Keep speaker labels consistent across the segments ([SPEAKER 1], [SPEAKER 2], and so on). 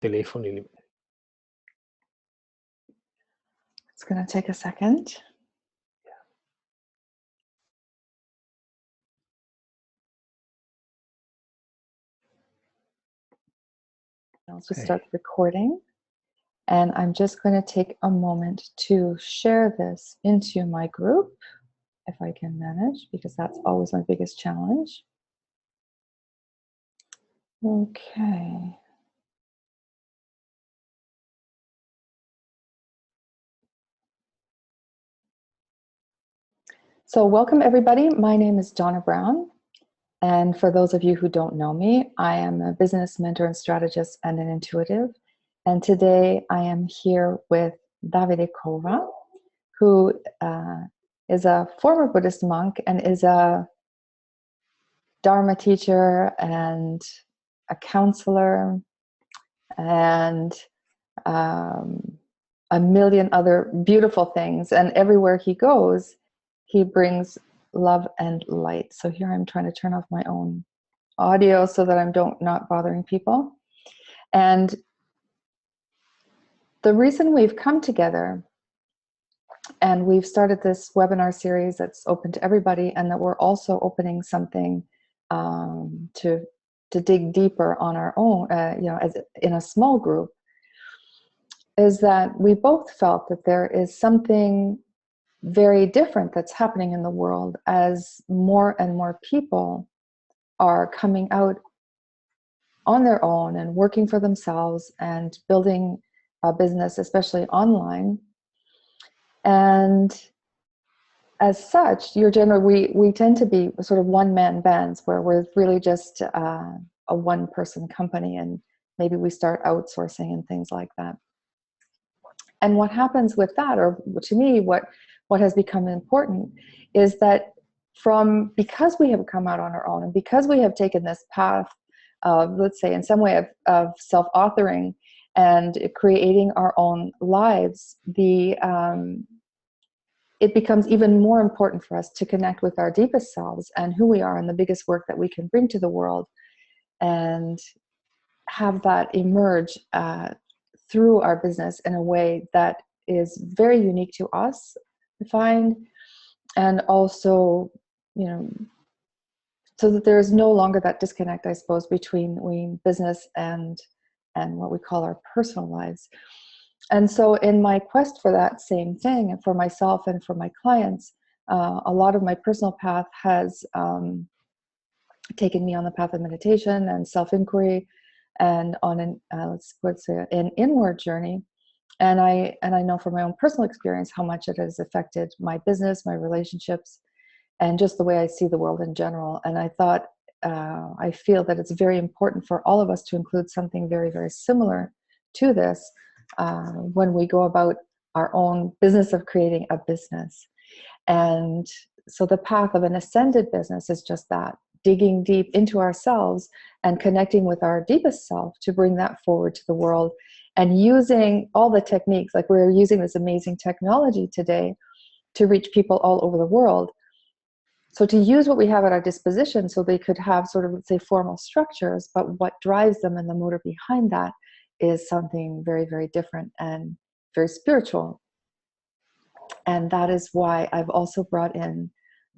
[SPEAKER 1] telefoni.
[SPEAKER 2] It's going to take a second. I'll just start the recording. And I'm just going to take a moment to share this into my group, if I can manage, because that's always my biggest challenge. Okay. So welcome everybody. My name is Donna Brown. And for those of you who don't know me, I am a business mentor and strategist and an intuitive. And today I am here with Davide Cova, who is a former Buddhist monk and is a Dharma teacher and a counselor and a million other beautiful things. And everywhere he goes, he brings love and light. So here I'm trying to turn off my own audio so that I'm not bothering people. And the reason we've come together and we've started this webinar series that's open to everybody, and that we're also opening something to dig deeper on our own, as in a small group, is that we both felt that there is something very different that's happening in the world as more and more people are coming out on their own and working for themselves and building a business, especially online. And as such, we tend to be sort of one-man bands where we're really just a one-person company, and maybe we start outsourcing and things like that. And what happens with that, or to me, what has become important is that because we have come out on our own, and because we have taken this path of, let's say, in some way of self-authoring and creating our own lives, it becomes even more important for us to connect with our deepest selves and who we are and the biggest work that we can bring to the world, and have that emerge through our business in a way that is very unique to us, I find, and also, so that there is no longer that disconnect, I suppose, between business and what we call our personal lives. And so in my quest for that same thing, for myself and for my clients, a lot of my personal path has taken me on the path of meditation and self-inquiry, and on an inward journey. And I know from my own personal experience how much it has affected my business, my relationships, and just the way I see the world in general. And I thought, I feel that it's very important for all of us to include something very, very similar to this when we go about our own business of creating a business. And so the path of an ascended business is just that, digging deep into ourselves and connecting with our deepest self to bring that forward to the world, and using all the techniques, like we're using this amazing technology today to reach people all over the world. So to use what we have at our disposition, so they could have sort of, let's say, formal structures, but what drives them and the motor behind that is something very, very different and very spiritual. And that is why I've also brought in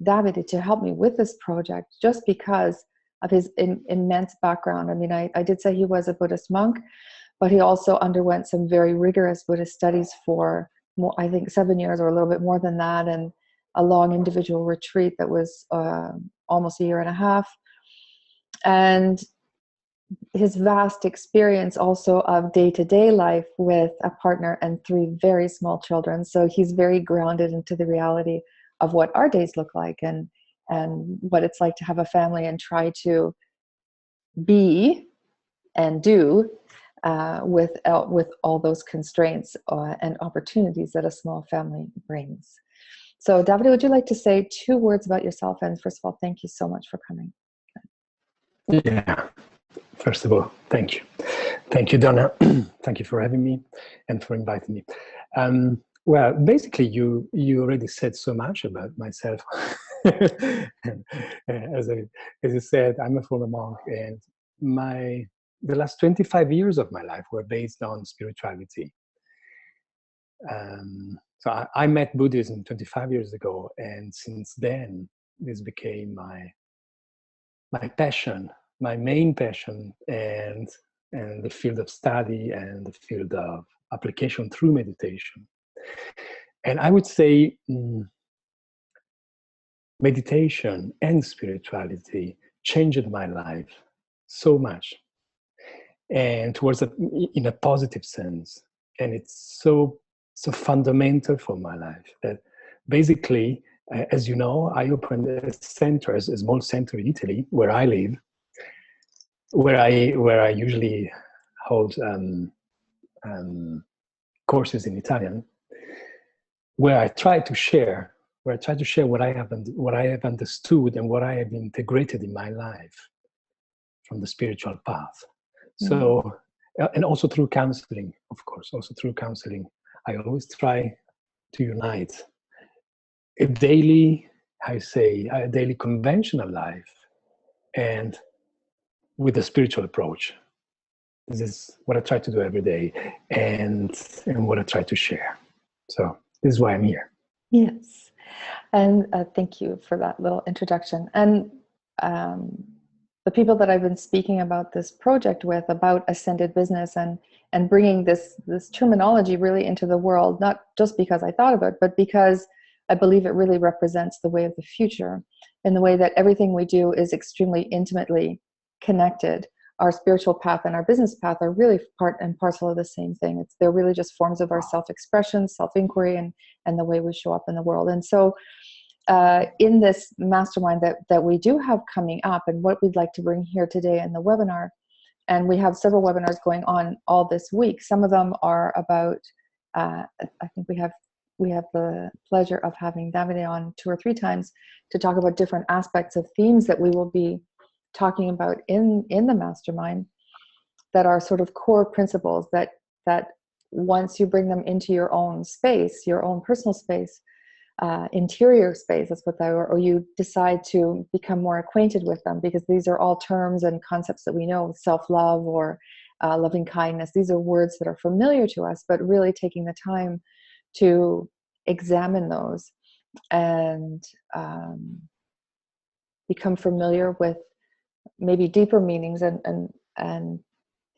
[SPEAKER 2] Davide to help me with this project, just because of his immense background. I mean, I did say he was a Buddhist monk, but he also underwent some very rigorous Buddhist studies for, I think, 7 years or a little bit more than that, and a long individual retreat that was almost a year and a half. And his vast experience also of day-to-day life with a partner and 3 very small children. So he's very grounded into the reality of what our days look like, and what it's like to have a family and try to be and do with all those constraints and opportunities that a small family brings. So Davide, would you like to say 2 words about yourself? And first of all, thank you so much for coming.
[SPEAKER 1] Yeah, first of all, thank you. Thank you, Donna. Thank you for having me and for inviting me. Well, basically, you already said so much about myself. As I said, I'm a former monk, and my the last 25 years of my life were based on spirituality. So I met Buddhism 25 years ago, and since then, this became my passion, my main passion, and the field of study and the field of application through meditation. And I would say meditation and spirituality changed my life so much, and in a positive sense. And it's so fundamental for my life that basically, as you know, I opened a center, a small center in Italy where I live, where I usually hold courses in Italian, where I try to share what I have understood and what I have integrated in my life from the spiritual path. So, and also through counseling, of course, I always try to unite a daily conventional life and with a spiritual approach. This is what I try to do every day, and what I try to share. So this is why I'm here.
[SPEAKER 2] Yes. And thank you for that little introduction. And the people that I've been speaking about this project with, about ascended business and bringing this terminology really into the world, not just because I thought of it, but because I believe it really represents the way of the future, in the way that everything we do is extremely intimately connected. Our spiritual path and our business path are really part and parcel of the same thing. They're really just forms of our self-expression, self-inquiry, and the way we show up in the world. And so in this mastermind that we do have coming up, and what we'd like to bring here today in the webinar, and we have several webinars going on all this week. Some of them are about, I think we have the pleasure of having Davide on 2 or 3 times to talk about different aspects of themes that we will be talking about in the mastermind, that are sort of core principles that once you bring them into your own space, your own personal space, interior space, that's what or you decide to become more acquainted with them, because these are all terms and concepts that we know, self-love or loving kindness. These are words that are familiar to us, but really taking the time to examine those and become familiar with maybe deeper meanings and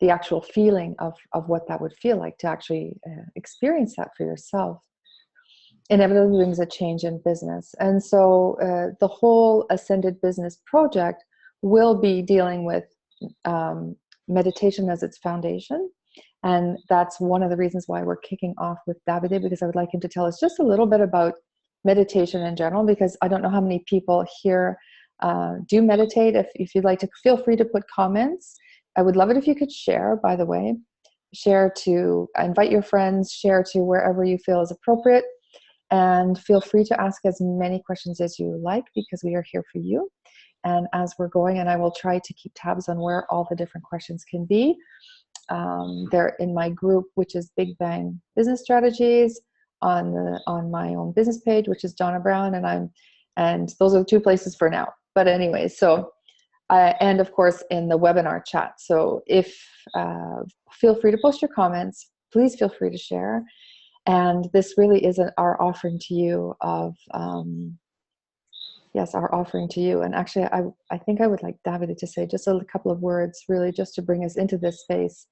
[SPEAKER 2] the actual feeling of what that would feel like to actually experience that for yourself. Inevitably brings a change in business. And so the whole Ascended Business Project will be dealing with meditation as its foundation. And that's one of the reasons why we're kicking off with Davide, because I would like him to tell us just a little bit about meditation in general, because I don't know how many people here do meditate. If you'd like to, feel free to put comments. I would love it if you could share, by the way. Share to invite your friends, share to wherever you feel is appropriate. And feel free to ask as many questions as you like, because we are here for you. And as we're going, and I will try to keep tabs on where all the different questions can be. They're in my group, which is Big Bang Business Strategies, on my own business page, which is Donna Brown, and those are the 2 places for now. But anyway, so and of course in the webinar chat. So if feel free to post your comments. Please feel free to share. And this really is our offering to you of, yes, our offering to you. And actually, I think I would like Davide to say just a couple of words, really just to bring us into this space.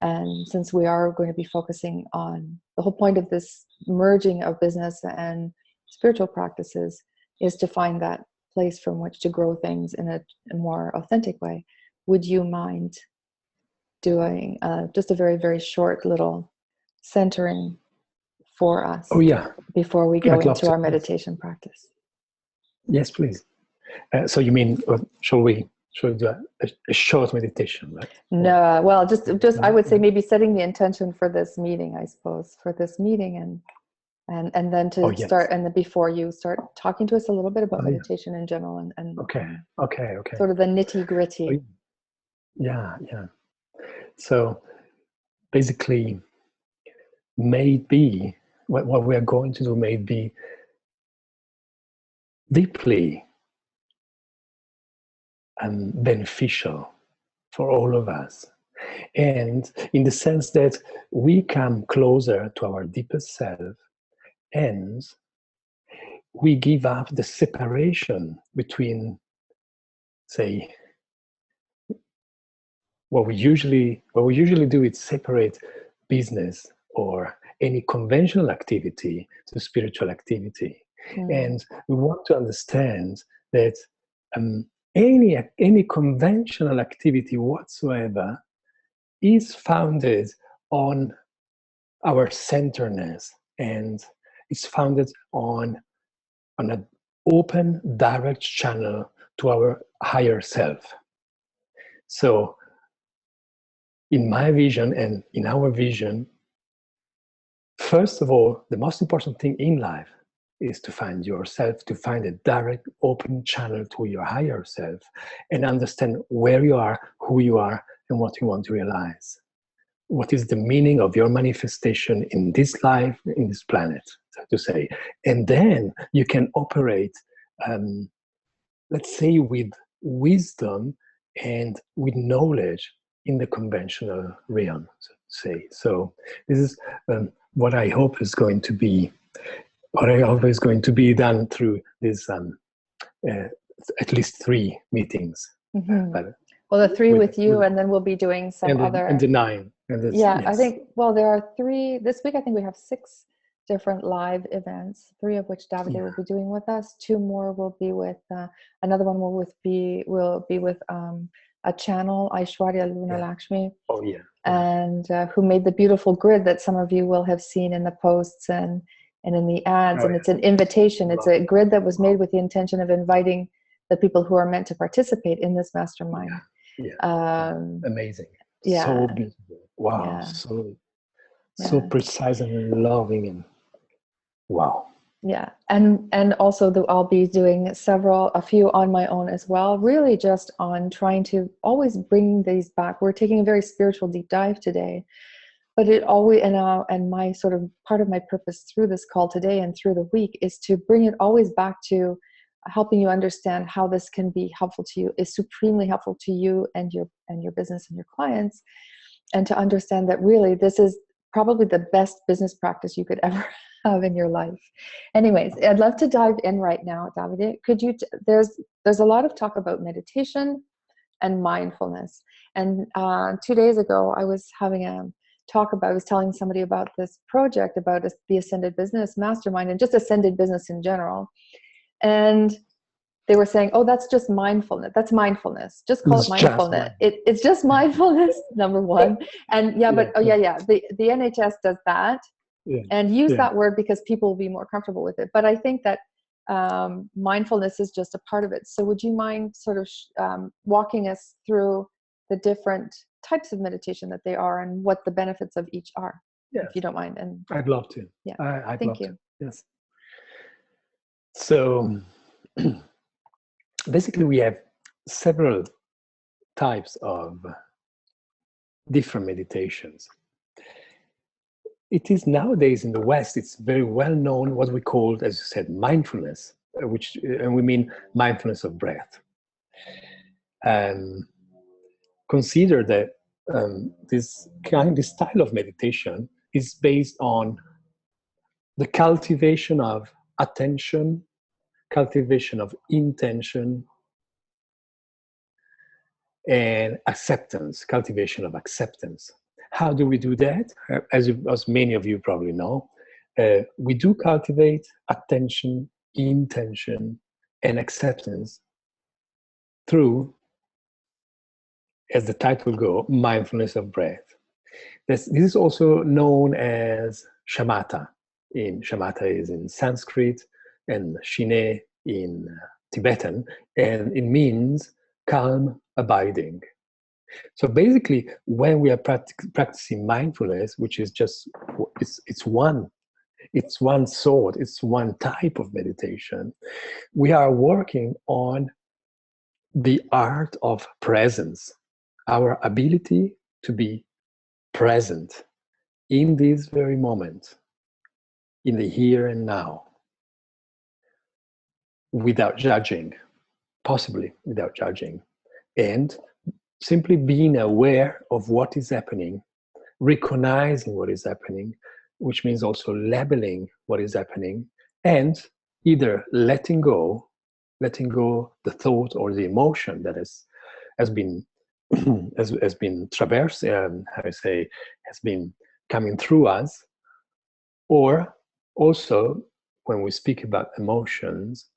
[SPEAKER 2] And since we are going to be focusing on the whole point of this merging of business and spiritual practices is to find that place from which to grow things in a more authentic way. Would you mind doing just a very, very short little centering for us?
[SPEAKER 1] Oh yeah.
[SPEAKER 2] Before we go into our meditation practice.
[SPEAKER 1] Yes, please. So you mean, shall we do a short meditation, right?
[SPEAKER 2] No, well, just I would say maybe setting the intention for this meeting, I suppose, for this meeting, and then to start, and then before you start talking to us a little bit about meditation in general, and
[SPEAKER 1] okay,
[SPEAKER 2] sort of the nitty gritty.
[SPEAKER 1] Yeah. So basically, maybe what we are going to do may be deeply beneficial for all of us. And in the sense that we come closer to our deepest self, and we give up the separation between, say, what we usually do is separate business or any conventional activity to spiritual activity. And we want to understand that any conventional activity whatsoever is founded on our centeredness, and it's founded on an open, direct channel to our higher self. So in my vision and in our vision, first of all, the most important thing in life is to find yourself, to find a direct, open channel to your higher self, and understand where you are, who you are, and what you want to realize. What is the meaning of your manifestation in this life, in this planet, so to say. And then you can operate, let's say, with wisdom and with knowledge in the conventional realm, so to say. So this is what I hope is going to be, done through this at least 3 meetings.
[SPEAKER 2] Well, the 3 with you, and then we'll be doing some other.
[SPEAKER 1] And the 9.
[SPEAKER 2] Yes. I think, well, there are 3 this week. I think we have 6 different live events, 3 of which Davide will be doing with us. 2 more will be with, another one will be with a channel, Aishwarya Luna Lakshmi.
[SPEAKER 1] Oh, yeah.
[SPEAKER 2] And who made the beautiful grid that some of you will have seen in the posts and in the ads. And it's an invitation. It's a grid that was made with the intention of inviting the people who are meant to participate in this mastermind.
[SPEAKER 1] Amazing.
[SPEAKER 2] Yeah.
[SPEAKER 1] So beautiful. Wow.
[SPEAKER 2] Yeah.
[SPEAKER 1] So precise and loving, and wow.
[SPEAKER 2] Yeah. And also I'll be doing a few on my own as well, really just on trying to always bring these back. We're taking a very spiritual deep dive today, but it always, and my sort of part of my purpose through this call today and through the week is to bring it always back to helping you understand how this can be helpful to you, is supremely helpful to you and your business and your clients, and to understand that really this is probably the best business practice you could ever have in your life. Anyways, I'd love to dive in right now, Davide. Could you? There's a lot of talk about meditation and mindfulness, and 2 days ago I was having a talk about. I was telling somebody about this project about the Ascended Business Mastermind and just Ascended Business in general. And they were saying, "Oh, that's just mindfulness. That's mindfulness. Just call it mindfulness. It's just mindfulness." Number one, and the NHS does that and use that word because people will be more comfortable with it. But I think that mindfulness is just a part of it. So, would you mind sort of walking us through the different types of meditation that they are and what the benefits of each are, if you don't mind? And
[SPEAKER 1] I'd love to.
[SPEAKER 2] Yeah,
[SPEAKER 1] I'd love to. Yes. So basically, we have several types of different meditations. It is nowadays in the West, it's very well known what we call, as you said, mindfulness, and we mean mindfulness of breath. Consider that this style of meditation is based on the cultivation of attention, cultivation of intention, and acceptance, cultivation of acceptance. How do we do that? As many of you probably know, we do cultivate attention, intention, and acceptance through, as the title goes, mindfulness of breath. This is also known as shamatha. Shamatha is in Sanskrit and shine in Tibetan, and it means calm, abiding. So basically, when we are practicing mindfulness, which is just, it's one sort, it's one type of meditation, we are working on the art of presence, our ability to be present in this very moment, in the here and now, without judging, possibly without judging, and simply being aware of what is happening, recognizing what is happening, which means also labeling what is happening, and either letting go the thought or the emotion that has been has been traversed, how I say, has been coming through us. Or also, when we speak about emotions,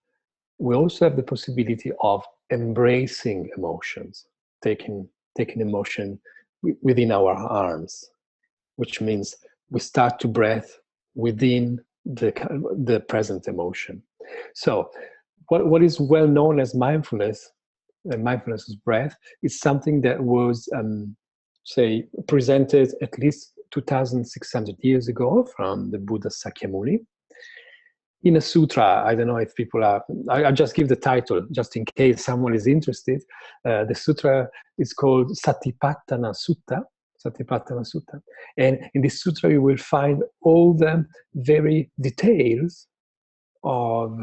[SPEAKER 1] we also have the possibility of embracing emotions, taking emotion within our arms, which means we start to breathe within the present emotion. So what is well known as mindfulness, and mindfulness is breath, is something that was say presented at least 2,600 years ago from the Buddha Sakyamuni in a sutra. I don't know if people are, I'll just give the title just in case someone is interested. The sutra is called Satipatthana Sutta. Satipatthana Sutta. And in this sutra, you will find all the very details of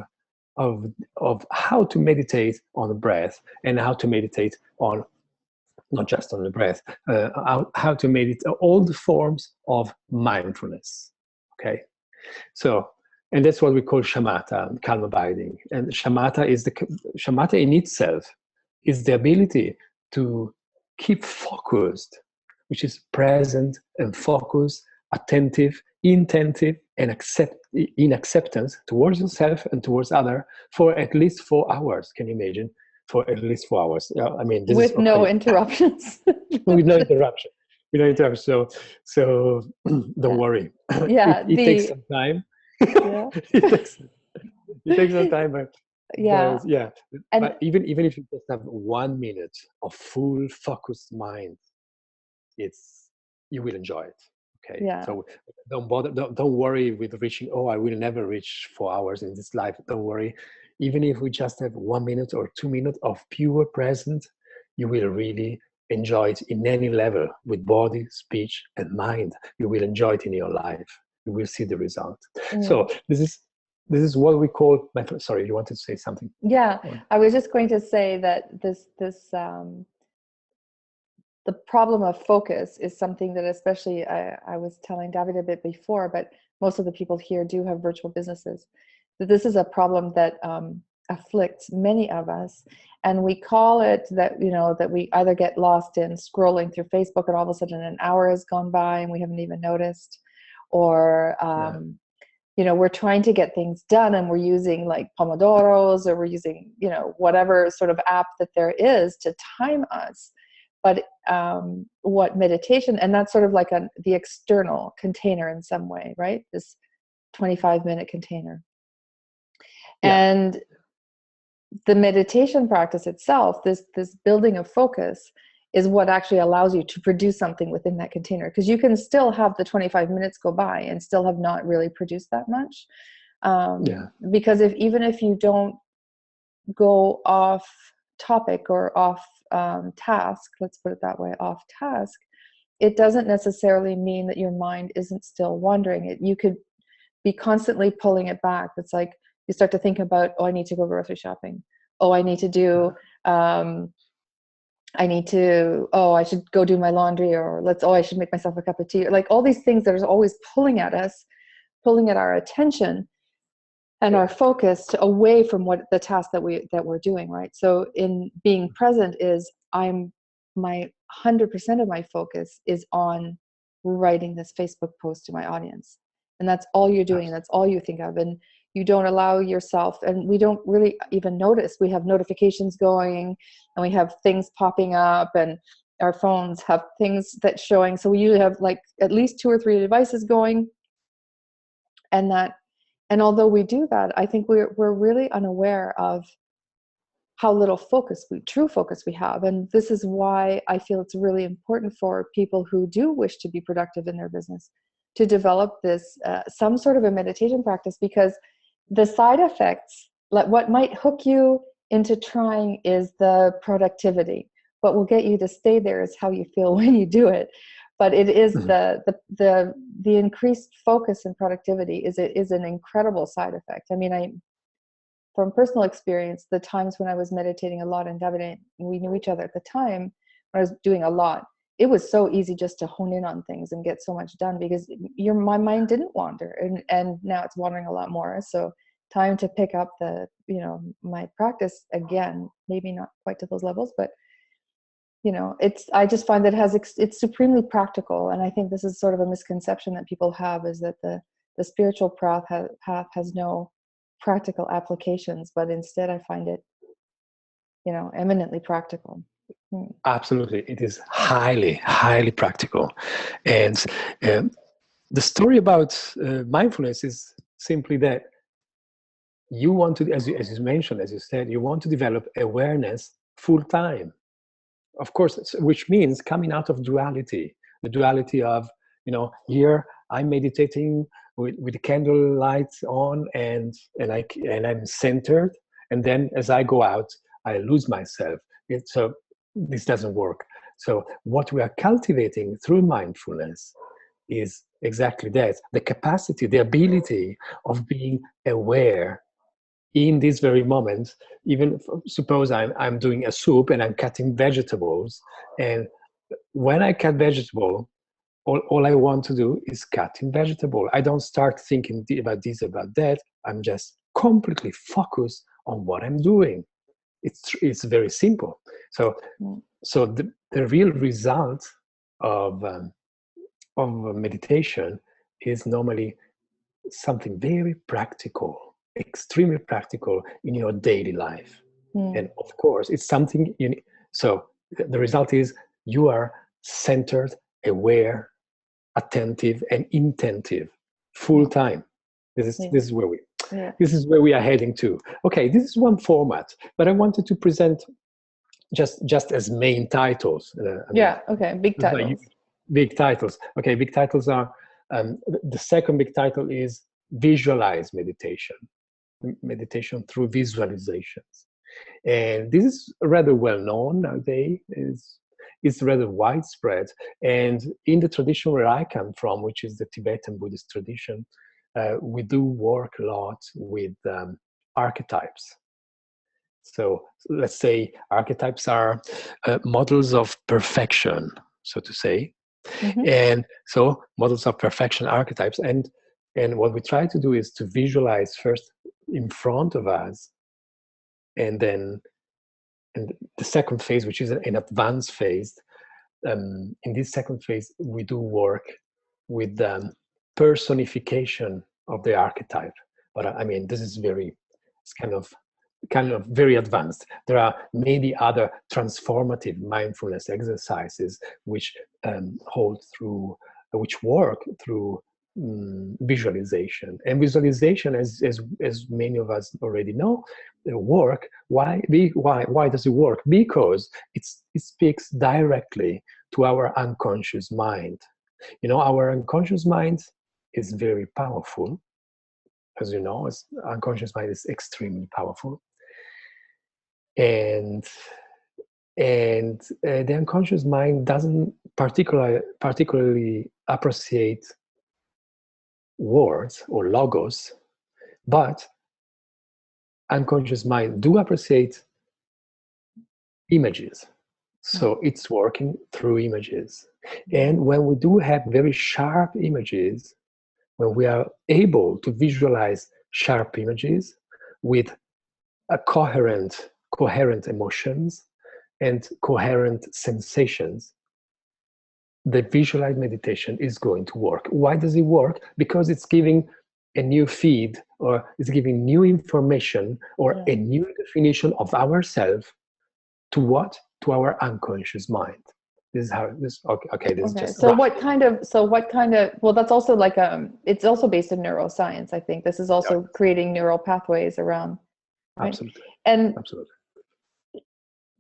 [SPEAKER 1] how to meditate on the breath, and how to meditate on, not just on the breath, how to meditate all the forms of mindfulness. Okay, so, and that's what we call shamatha, calm abiding. And shamatha in itself is the ability to keep focused, which is present and focused, attentive, intentive, and in acceptance towards yourself and towards other for at least 4 hours. Can you imagine? For at least 4 hours. I mean, this
[SPEAKER 2] with
[SPEAKER 1] is okay.
[SPEAKER 2] No interruptions.
[SPEAKER 1] With no interruption. With no interruption. So don't worry.
[SPEAKER 2] Yeah,
[SPEAKER 1] it takes some time.
[SPEAKER 2] Yeah.
[SPEAKER 1] it takes some time, but
[SPEAKER 2] Yeah.
[SPEAKER 1] but yeah.
[SPEAKER 2] And
[SPEAKER 1] But even if you just have 1 minute of full focused mind, you will enjoy it. Okay,
[SPEAKER 2] yeah.
[SPEAKER 1] so don't bother, don't worry with reaching, oh, I will never reach 4 hours in this life. Don't worry. Even if we just have 1 minute or 2 minutes of pure present, you will really enjoy it in any level, with body, speech, and mind. You will enjoy it in your life. You will see the result. So this is what we call, sorry, you wanted to say something?
[SPEAKER 2] Yeah, I was just going to say that the problem of focus is something that, especially I was telling Davide a bit before, but most of the people here do have virtual businesses. That this is a problem that afflicts many of us, and we call it that, that we either get lost in scrolling through Facebook and all of a sudden an hour has gone by and we haven't even noticed, or we're trying to get things done and we're using like Pomodoros, or we're using whatever sort of app that there is to time us. But what meditation, and that's sort of like the external container in some way, right? This 25-minute container. Yeah. And the meditation practice itself, this building of focus, is what actually allows you to produce something within that container. Because you can still have the 25 minutes go by and still have not really produced that much. Because even if you don't go off topic or off task, let's put it that way, off task, it doesn't necessarily mean that your mind isn't still wandering. You could be constantly pulling it back. It's like you start to think about, oh, I need to go grocery shopping. Oh, I need to do, I should go do my laundry, or I should make myself a cup of tea. Like all these things that are always pulling at us, pulling at our attention and our focus away from what the task that we're doing, right? So in being present is my 100% of my focus is on writing this Facebook post to my audience. And that's all you're doing. That's all you think of. And you don't allow yourself, and we don't really even notice. We have notifications going and we have things popping up, and our phones have things that showing. So we usually have like at least 2 or 3 devices going. And although we do that, I think we're really unaware of how little true focus we have. And this is why I feel it's really important for people who do wish to be productive in their business to develop this, some sort of a meditation practice, because the side effects, like what might hook you into trying, is the productivity. What will get you to stay there is how you feel when you do it. But it is the increased focus and productivity is an incredible side effect. I mean, from personal experience, the times when I was meditating a lot, and Davide, we knew each other at the time, when I was doing a lot, it was so easy just to hone in on things and get so much done because my mind didn't wander, and now it's wandering a lot more. So time to pick up my practice again, maybe not quite to those levels, but I just find that it's supremely practical. And I think this is sort of a misconception that people have, is that the spiritual path has no practical applications, but instead I find it, eminently practical.
[SPEAKER 1] Absolutely. It is highly, highly practical. And the story about mindfulness is simply that you want to, as you mentioned, as you said, you want to develop awareness full time. Of course, which means coming out of duality, the duality of, here I'm meditating with the candle lights on and I'm centered. And then as I go out, I lose myself. So this doesn't work. So what we are cultivating through mindfulness is exactly that, the capacity, the ability of being aware in this very moment. Even suppose I'm doing a soup and I'm cutting vegetables, and when I cut vegetable, all I want to do is cutting vegetable. I don't start thinking about this, about that. I'm just completely focused on what I'm doing. It's very simple. So the real result of meditation is normally something very practical, extremely practical in your daily life. And of course, it's something so the result is you are centered, aware, attentive, and intentive full time. This is where we are heading to. Okay, this is one format, but I wanted to present just as main titles.
[SPEAKER 2] Big titles.
[SPEAKER 1] Big titles. Okay, big titles are, the second big title is visualize meditation through visualizations. And this is rather well known nowadays. It's rather widespread. And in the tradition where I come from, which is the Tibetan Buddhist tradition, we do work a lot with archetypes. So let's say archetypes are models of perfection, so to say. And so models of perfection, archetypes. And what we try to do is to visualize first in front of us, and then in the second phase, which is an advanced phase. In this second phase, we do work with personification of the archetype. But I mean, this is it's kind of very advanced. There are many other transformative mindfulness exercises which which work through visualization. And visualization, as many of us already know, work. Why does it work? Because it speaks directly to our unconscious mind. Our unconscious mind is very powerful. As you know, unconscious mind is extremely powerful. And the unconscious mind doesn't particularly appreciate words or logos, but unconscious mind do appreciate images. So it's working through images. And when we do have very sharp images, when we are able to visualize sharp images with a coherent emotions and coherent sensations, the visualized meditation is going to work. Why does it work? Because it's giving a new feed, or it's giving new information, or a new definition of ourselves to what? To our unconscious mind. This is how this. Okay. This is just.
[SPEAKER 2] So what kind of? Well, that's also like it's also based in neuroscience. I think this is also creating neural pathways around. Right?
[SPEAKER 1] Absolutely.
[SPEAKER 2] And
[SPEAKER 1] absolutely.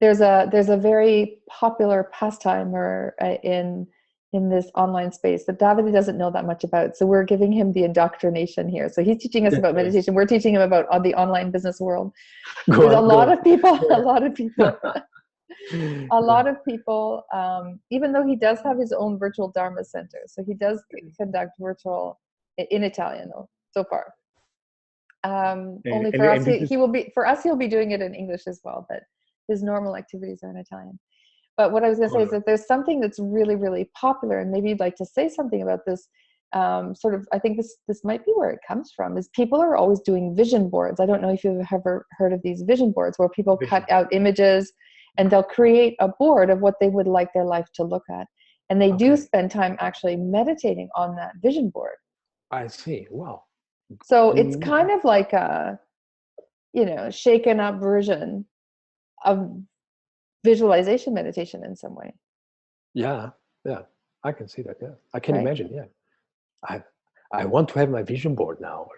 [SPEAKER 2] There's a very popular pastime or in this online space that Davide doesn't know that much about. So we're giving him the indoctrination here. So he's teaching us about meditation. We're teaching him about the online business world. There's a lot of people, even though he does have his own virtual Dharma center. So he does conduct virtual in Italian though, so far. Only for us, he'll be doing it in English as well, but his normal activities are in Italian. But what I was going to say is
[SPEAKER 1] Or
[SPEAKER 2] that there's something that's really, really popular, and maybe you'd like to say something about this. Sort of, I think this might be where it comes from, is people are always doing vision boards. I don't know if you've ever heard of these vision boards where people cut out images and they'll create a board of what they would like their life to look at. And they do spend time actually meditating on that vision board.
[SPEAKER 1] I see. Wow.
[SPEAKER 2] So it's kind of like a, shaken up version of visualization meditation in some way.
[SPEAKER 1] Yeah, yeah, I can see that. Yeah, I can
[SPEAKER 2] Right?
[SPEAKER 1] imagine. Yeah, I want to have my vision board now.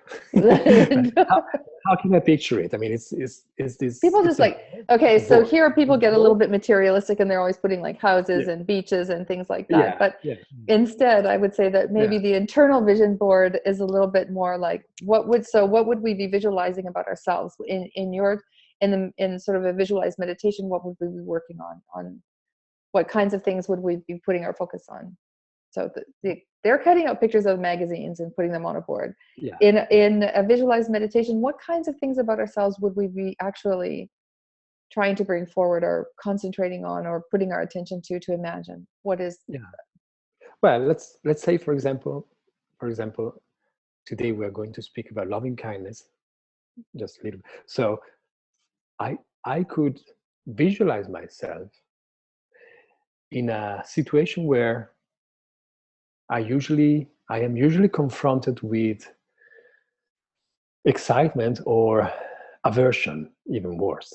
[SPEAKER 1] how can I picture it? I mean, it's this
[SPEAKER 2] people just like, okay, so here people get a little bit materialistic and they're always putting like houses and beaches and things like that. But instead, I would say that maybe the internal vision board is a little bit more like, what would we be visualizing about ourselves in sort of a visualized meditation? What would we be working on what kinds of things would we be putting our focus on? So they're cutting out pictures of magazines and putting them on a board.
[SPEAKER 1] Yeah.
[SPEAKER 2] In a visualized meditation, what kinds of things about ourselves would we be actually trying to bring forward or concentrating on or putting our attention to imagine? What is?
[SPEAKER 1] Yeah. Well, let's say, for example, today we are going to speak about loving kindness. Just a little. So I could visualize myself in a situation where I am usually confronted with excitement or aversion, even worse.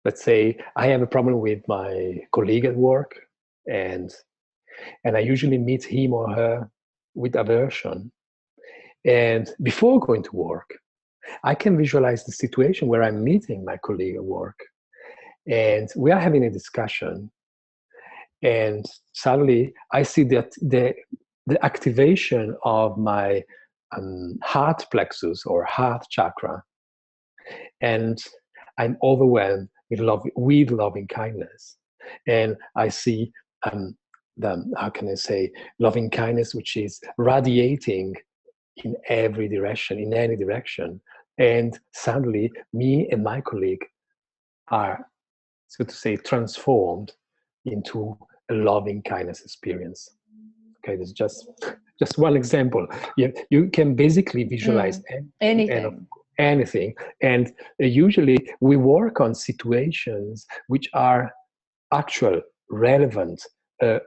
[SPEAKER 1] Let's say I have a problem with my colleague at work, and I usually meet him or her with aversion. And before going to work, I can visualize the situation where I'm meeting my colleague at work, and we are having a discussion, and suddenly I see that the activation of my heart plexus or heart chakra, and I'm overwhelmed with loving kindness, and I see how can I say, loving kindness, which is radiating in every direction, in any direction, and suddenly me and my colleague are, so to say, transformed into a loving kindness experience. Okay, that's just one example. You can basically visualize anything, and usually we work on situations which are actual, relevant,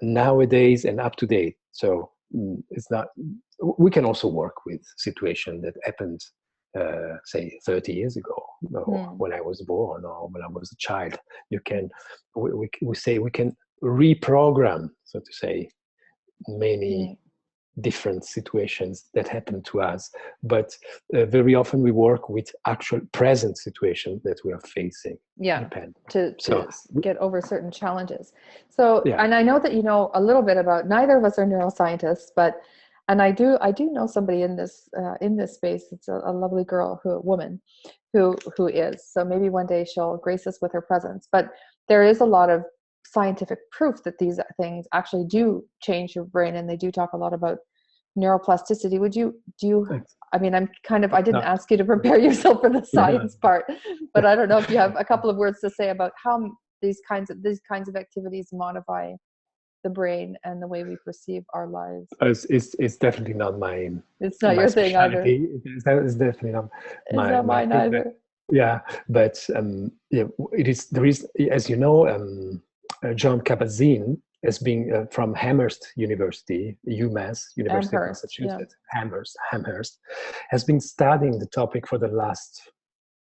[SPEAKER 1] nowadays and up to date. So it's not. We can also work with situations that happened, say 30 years ago, or when I was born, or when I was a child. We say we can reprogram, so to say, many different situations that happen to us, but very often we work with actual present situations that we are facing.
[SPEAKER 2] To get over certain challenges. So and I know that you know a little bit about, neither of us are neuroscientists, but I do know somebody in this space. It's a lovely woman who is. So maybe one day she'll grace us with her presence. But there is a lot of scientific proof that these things actually do change your brain, and they do talk a lot about neuroplasticity. I mean, I didn't ask you to prepare yourself for the science part, but I don't know if you have a couple of words to say about how these kinds of activities modify the brain and the way we perceive our lives.
[SPEAKER 1] It's definitely not my.
[SPEAKER 2] It's not your thing either.
[SPEAKER 1] It's definitely not my.
[SPEAKER 2] It's not mine either.
[SPEAKER 1] But it is. There is, as you know, John Kabat-Zinn has been from Amherst University, UMass, University of Massachusetts, Amherst, has been studying the topic for the last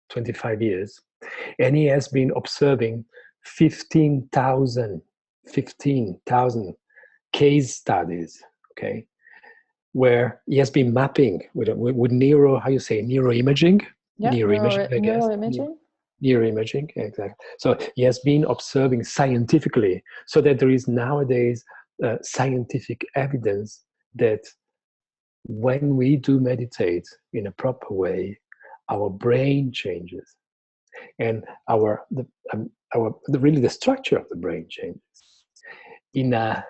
[SPEAKER 1] 25 years, and he has been observing 15,000 case studies, okay, where he has been mapping with neuroimaging. Neuroimaging, exactly. So he has been observing scientifically, so that there is nowadays scientific evidence that when we do meditate in a proper way, our brain changes, and the structure of the brain changes in a,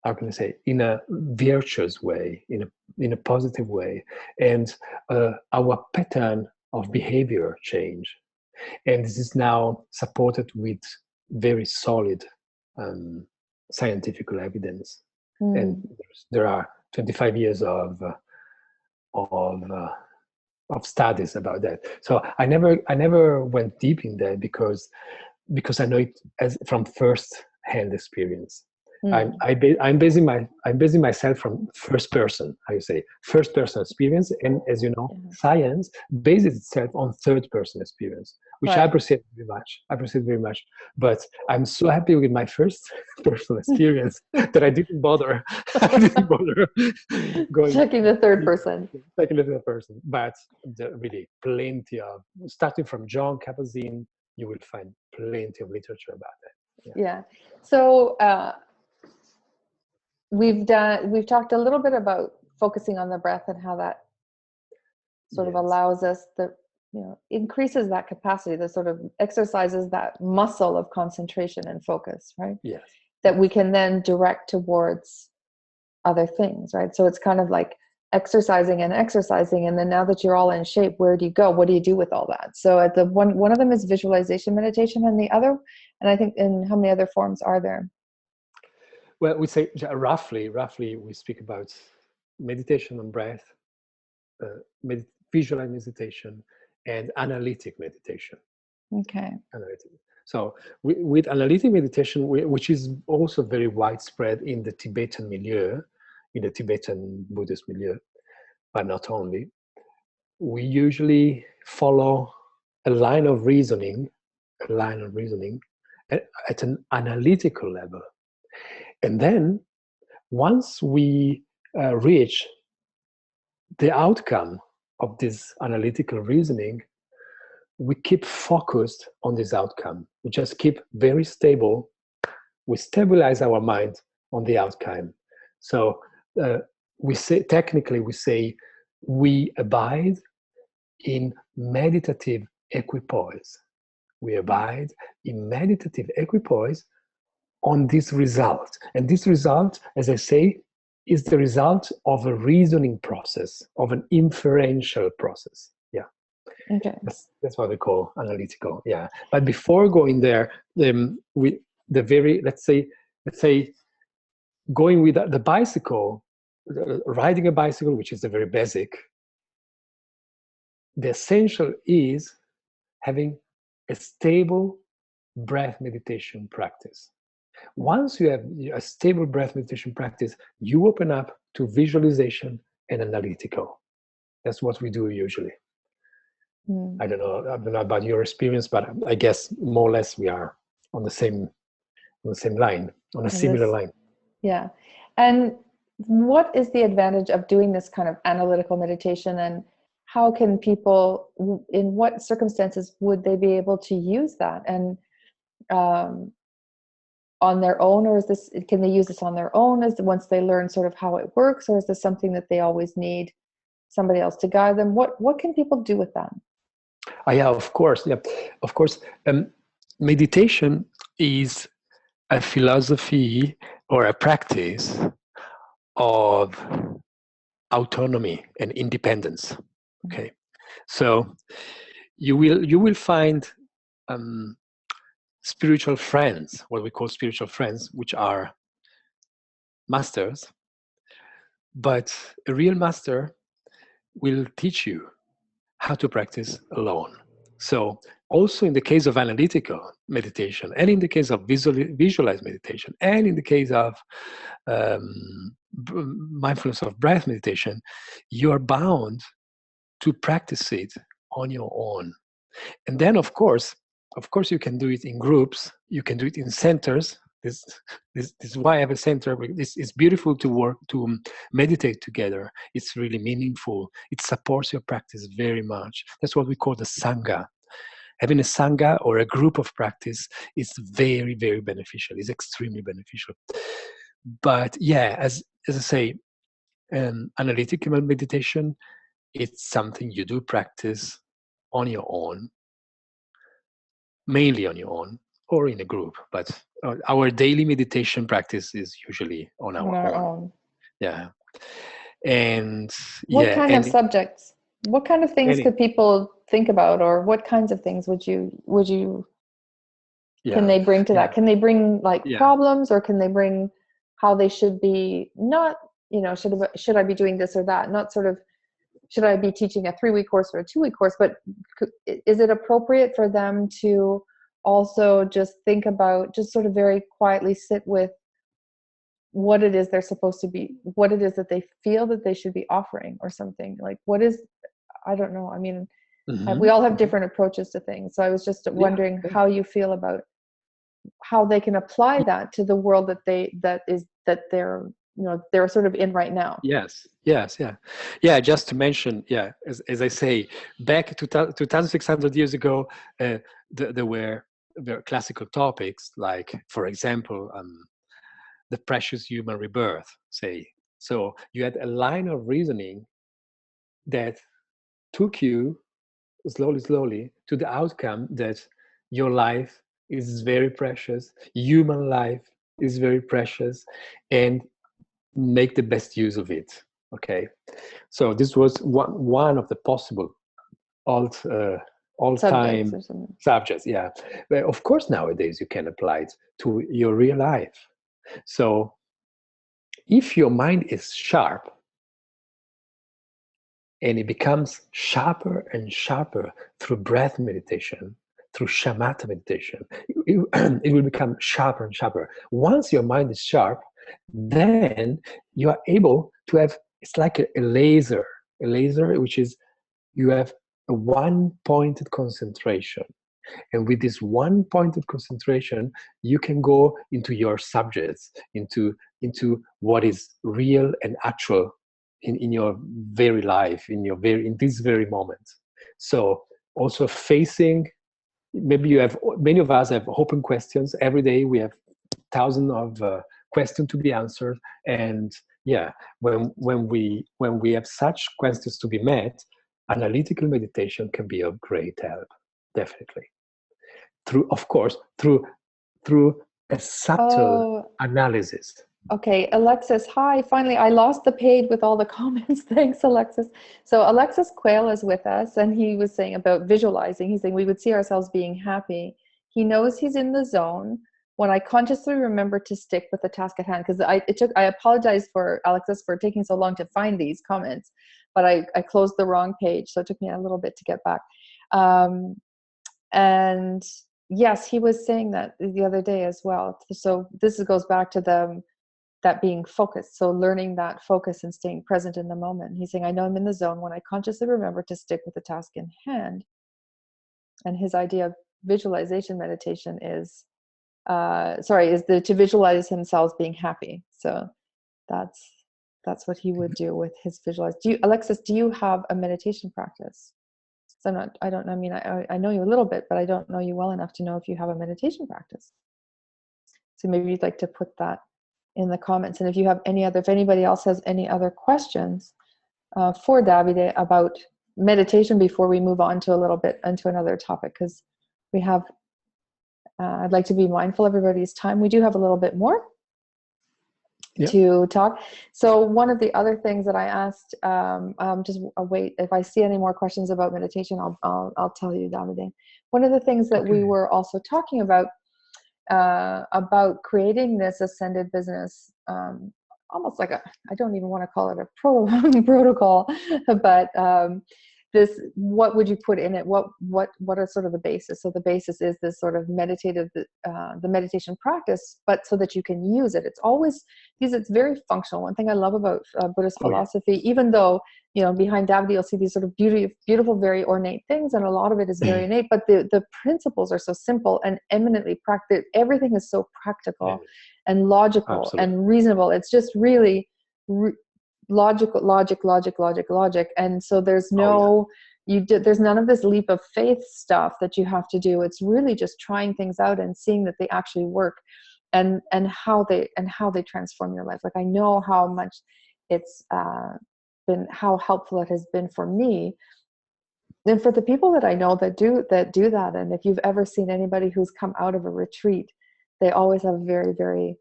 [SPEAKER 1] how can I say, in a virtuous way, in a positive way, and our pattern of behavior change. And this is now supported with very solid scientific evidence, and
[SPEAKER 2] Mm.
[SPEAKER 1] there are 25 years of studies about that. So I never went deep in that because I know it as from first hand experience.
[SPEAKER 2] Mm.
[SPEAKER 1] I'm basing myself from first person, how you say, first person experience, and as you know,
[SPEAKER 2] Yeah.
[SPEAKER 1] science bases itself on third person experience, which I
[SPEAKER 2] Right.
[SPEAKER 1] appreciate very much. But I'm so happy with my first personal experience that I didn't bother. I didn't bother going
[SPEAKER 2] Checking the third person.
[SPEAKER 1] second level person. But really, plenty of, starting from John Kabat-Zinn, you will find plenty of literature about that.
[SPEAKER 2] Yeah. So we've talked a little bit about focusing on the breath and how that sort of
[SPEAKER 1] Yes.
[SPEAKER 2] allows us increases that capacity, that sort of exercises that muscle of concentration and focus, right?
[SPEAKER 1] Yes.
[SPEAKER 2] That we can then direct towards other things, right? So it's kind of like exercising, and then now that you're all in shape, where do you go? What do you do with all that? So at the one of them is visualization meditation, and the other, and I think, and how many other forms are there?
[SPEAKER 1] Well, we say roughly we speak about meditation on breath, visual meditation, and analytic meditation.
[SPEAKER 2] Okay.
[SPEAKER 1] So with analytic meditation, which is also very widespread in the Tibetan milieu, in the Tibetan Buddhist milieu, but not only, we usually follow a line of reasoning at an analytical level. And then once we reach the outcome of this analytical reasoning, we keep focused on this outcome. We just keep very stable. We stabilize our mind on the outcome. So we say we abide in meditative equipoise. We abide in meditative equipoise on this result. And this result, as I say, is the result of a reasoning process, of an inferential process. Yeah.
[SPEAKER 2] Okay.
[SPEAKER 1] That's what we call analytical. Yeah. But before going there, let's say going with the bicycle, riding a bicycle, which is the very basic, the essential is having a stable breath meditation practice. Once you have a stable breath meditation practice, you open up to visualization and analytical. That's what we do usually. I don't know about your experience, but I guess more or less we are on the same line, on a similar line.
[SPEAKER 2] Yeah. And what is the advantage of doing this kind of analytical meditation, and how can people, in what circumstances would they be able to use that? And on their own, or can they use this on their own once they learn sort of how it works, or is this something that they always need somebody else to guide them? What can people do with that?
[SPEAKER 1] Yeah, of course. Yeah, of course. Meditation is a philosophy or a practice of autonomy and independence. Okay, so you will find spiritual friends, what we call spiritual friends, which are masters. But a real master will teach you how to practice alone. So also in the case of analytical meditation, and in the case of visualized meditation, and in the case of mindfulness of breath meditation, you're bound to practice it on your own. And then of course you can do it in groups, you can do it in centers. This is why I have a center. It's beautiful to meditate together. It's really meaningful. It supports your practice very much. That's what we call the Sangha. Having a Sangha or a group of practice is very, very beneficial. It's extremely beneficial. But yeah, as I say, analytical meditation, it's something you do practice on your own, mainly on your own or in a group. But our daily meditation practice is usually on our own. Yeah. And
[SPEAKER 2] what kind of subjects, what kind of things could people think about, or what kinds of things would you can they bring to that? Can they bring like problems, or can they bring how they should be? Not, you know, should I be doing this or that? Not sort of, should I be teaching a 3-week course or a 2-week course? But is it appropriate for them to also just think about, just sort of very quietly sit with what it is they're supposed to be, what it is that they feel that they should be offering, or something like, what is, I don't know. I mean, we all have different approaches to things. So I was just wondering how you feel about how they can apply that to the world that they're, you know, they're sort of in right now.
[SPEAKER 1] Yes. Just to mention, as I say, back 2,600 years ago, there were classical topics like, for example, the precious human rebirth, say. So you had a line of reasoning that took you slowly to the outcome that your life is very precious, human life is very precious, and make the best use of it. Okay, so this was one of the possible all-time subjects. Yeah, but of course nowadays you can apply it to your real life. So if your mind is sharp, and it becomes sharper and sharper through breath meditation, through shamatha meditation, it will become sharper and sharper. Once your mind is sharp, then you are able to have, it's like a laser, which is, you have a one-pointed concentration. And with this one-pointed concentration, you can go into your subjects, into what is real and actual in your very life, in this very moment. So also facing, maybe many of us have open questions. Every day we have thousands of questions to be answered. And when we have such questions to be met, analytical meditation can be of great help, definitely. Through a subtle analysis.
[SPEAKER 2] Okay, Alexis, hi. Finally, I lost the page with all the comments. Thanks, Alexis. So Alexis Quayle is with us, and he was saying about visualizing. He's saying we would see ourselves being happy. He knows he's in the zone when I consciously remember to stick with the task at hand. Because I apologize for Alexis for taking so long to find these comments, but I closed the wrong page, so it took me a little bit to get back. And yes, he was saying that the other day as well. So this goes back to that being focused. So learning that focus and staying present in the moment. He's saying, I know I'm in the zone when I consciously remember to stick with the task in hand. And his idea of visualization meditation is to visualize himself being happy. So that's what he would do with his visualize. Alexis, do you have a meditation practice? So I know you a little bit, but I don't know you well enough to know if you have a meditation practice. So maybe you'd like to put that in the comments. And if anybody else has any other questions for Davide about meditation before we move on to a little bit into another topic, because we have, I'd like to be mindful of everybody's time. We do have a little bit more to talk. So one of the other things that I asked, just wait, if I see any more questions about meditation, I'll tell you, Davide. One of the things that we were also talking about creating this ascended business, almost like I don't even want to call it a protocol, but what would you put in it? What are sort of the basis? So the basis is this sort of meditative, the meditation practice, but so that you can use it. It's very functional. One thing I love about Buddhist philosophy, even though, behind Davide, you'll see these sort of beautiful, very ornate things, and a lot of it is very innate, but the principles are so simple and eminently practical. Everything is so practical and logical and reasonable. It's just really logic. And so there's there's none of this leap of faith stuff that you have to do. It's really just trying things out and seeing that they actually work, and how they transform your life. Like, I know how much it's how helpful it has been for me, and for the people that I know that do that. And if you've ever seen anybody who's come out of a retreat, they always have very, very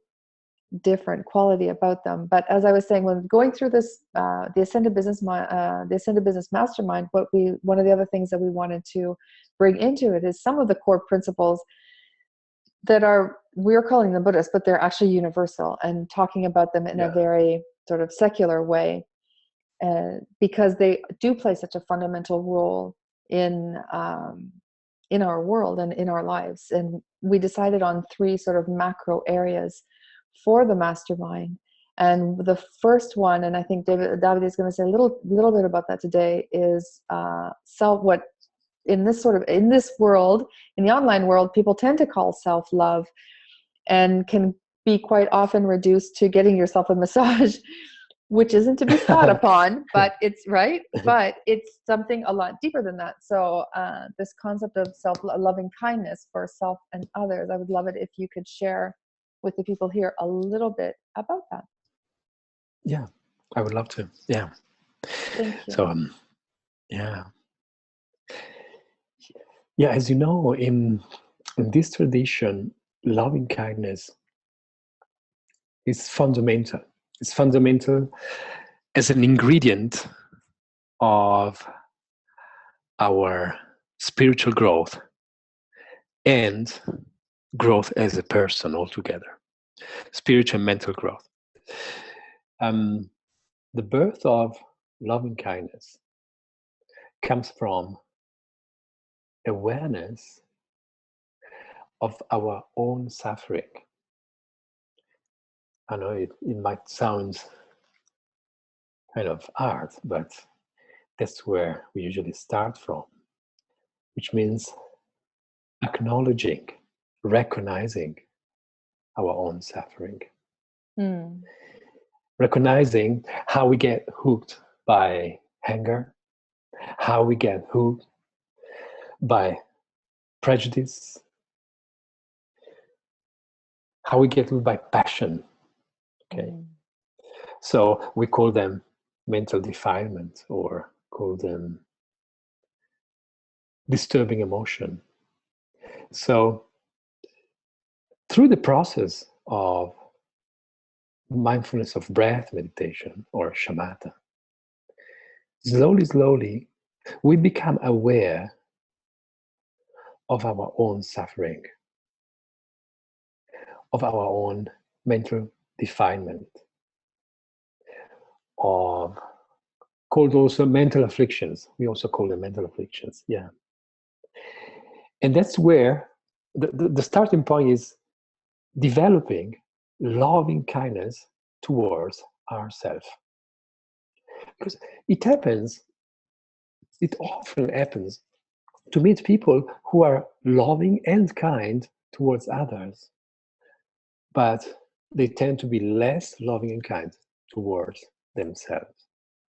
[SPEAKER 2] different quality about them. But as I was saying, when going through this, the Ascended Business Mastermind, one of the other things that we wanted to bring into it is some of the core principles that are, we're calling them Buddhist, but they're actually universal, and talking about them in a very sort of secular way, because they do play such a fundamental role in our world and in our lives. And we decided on 3 sort of macro areas for the mastermind. And the first one, and I think Davide is going to say a little bit about that today, is what in this world, in the online world, people tend to call self-love, and can be quite often reduced to getting yourself a massage, which isn't to be spat upon, but it's right. But it's something a lot deeper than that. So this concept of loving kindness for self and others, I would love it if you could share with the people here a little bit about that.
[SPEAKER 1] Yeah, I would love to. Yeah.
[SPEAKER 2] Thank you.
[SPEAKER 1] So, yeah. Yeah, as you know, in this tradition, loving kindness is fundamental. It's fundamental as an ingredient of our spiritual growth and growth as a person altogether, spiritual and mental growth. The birth of loving kindness comes from awareness of our own suffering. I know it might sound kind of hard, but that's where we usually start from, which means acknowledging, recognizing our own suffering. Recognizing how we get hooked by anger, how we get hooked by prejudice, how we get hooked by passion. Okay. So we call them mental defilement, or call them disturbing emotion. So through the process of mindfulness of breath meditation, or shamatha, slowly, we become aware of our own suffering, of our own mental defilement, of called also mental afflictions. We also call them mental afflictions, yeah. And that's where the starting point is developing loving kindness towards ourselves. Because it often happens to meet people who are loving and kind towards others, but they tend to be less loving and kind towards themselves.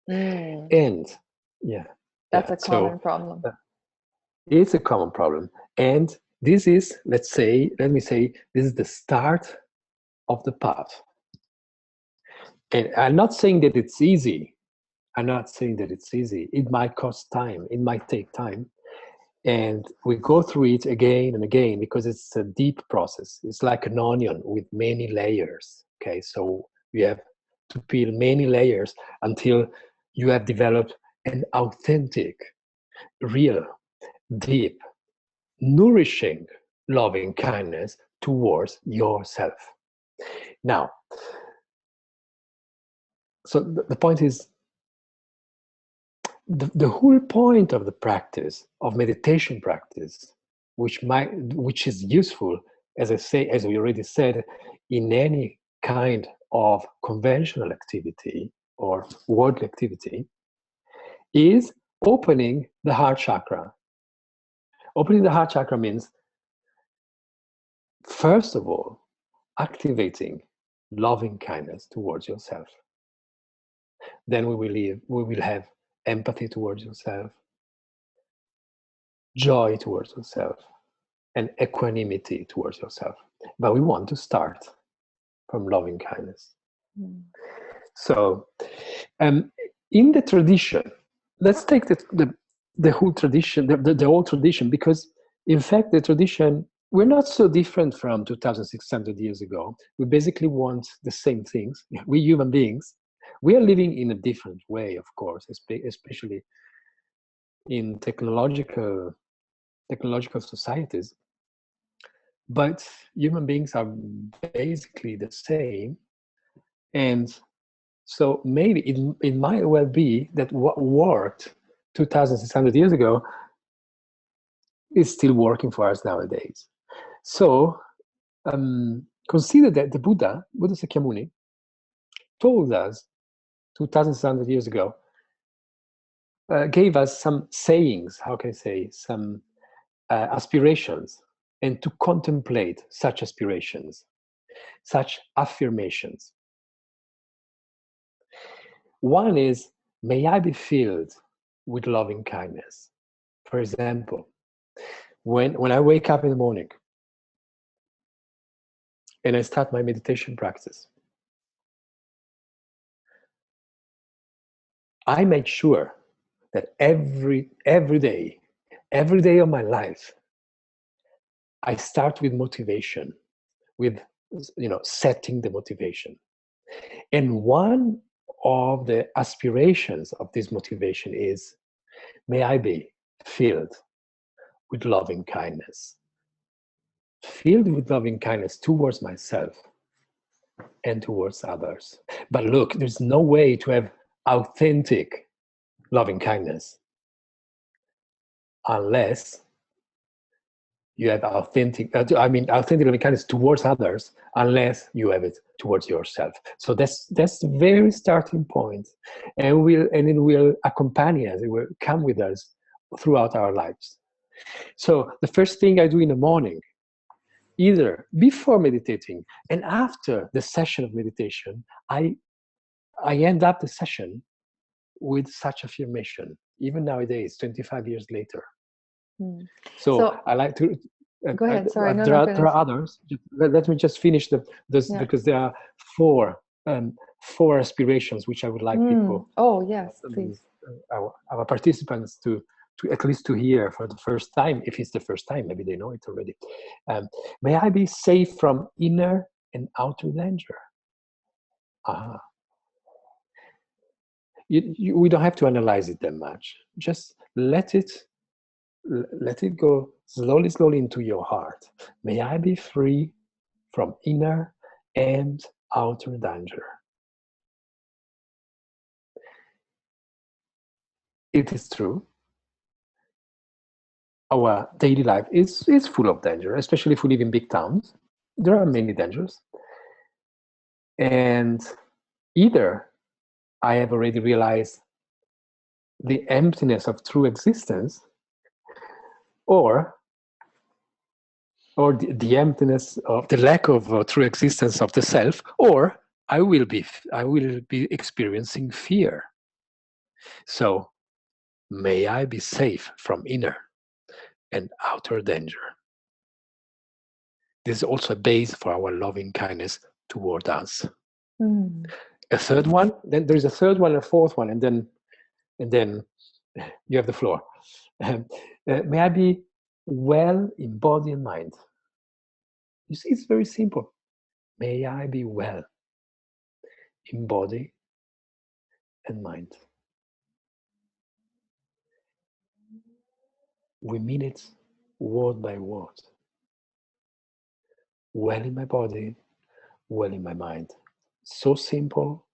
[SPEAKER 1] And
[SPEAKER 2] that's a common problem.
[SPEAKER 1] It's a common problem. And this is, let me say, this is the start of the path. And I'm not saying that it's easy. It might cost time. It might take time. And we go through it again and again because it's a deep process. It's like an onion with many layers. Okay, so you have to peel many layers until you have developed an authentic, real, deep, nourishing, loving kindness towards yourself. Now, so the point is, the whole point of the practice, of meditation practice, which is useful, as we already said, in any kind of conventional activity or worldly activity, is opening the heart chakra. Opening the heart chakra means, first of all, activating loving kindness towards yourself. Then we will have empathy towards yourself, joy towards yourself, and equanimity towards yourself. But we want to start from loving kindness. So, in the tradition, let's take the whole tradition, the old tradition, because in fact the tradition, we're not so different from 2,600 years ago. We basically want the same things. We human beings, we are living in a different way, of course, especially in technological societies. but human beings are basically the same. And so maybe it might well be that what worked 2,600 years ago is still working for us nowadays. So consider that the Buddha Sakyamuni, told us 2,600 years ago, gave us some sayings, how can I say, some aspirations, and to contemplate such aspirations, such affirmations. One is, may I be filled with loving kindness. For example, when I wake up in the morning and I start my meditation practice, I make sure that every day of my life, I start with motivation, with setting the motivation. And one of the aspirations of this motivation is, may I be filled with loving kindness. Filled with loving kindness towards myself and towards others. But look, there's no way to have authentic loving kindness unless you have authentic loving kindness towards others, unless you have it towards yourself. So that's the very starting point, and it will accompany us. It will come with us throughout our lives. So the first thing I do in the morning, either before meditating and after the session of meditation, I end up the session with such affirmation, even nowadays, 25 years later. So I like to
[SPEAKER 2] go ahead. Sorry,
[SPEAKER 1] there are others. Let me just finish this, because there are four aspirations which I would like people.
[SPEAKER 2] Oh yes, please.
[SPEAKER 1] Our participants to at least to hear for the first time. If it's the first time, maybe they know it already. May I be safe from inner and outer danger. We don't have to analyze it that much. Just let it go slowly into your heart. May I be free from inner and outer danger. It is true. Our daily life is full of danger, especially if we live in big towns. There are many dangers. And either I have already realized the emptiness of true existence, or the emptiness of the lack of true existence of the self, or I will be experiencing fear. So may I be safe from inner and outer danger. This is also a base for our loving kindness toward us. A third one, then there is a third one, a fourth one, and then you have the floor. May I be well in body and mind. You see, it's very simple. May I be well in body and mind. We mean it word by word. Well in my body, well in my mind. So simple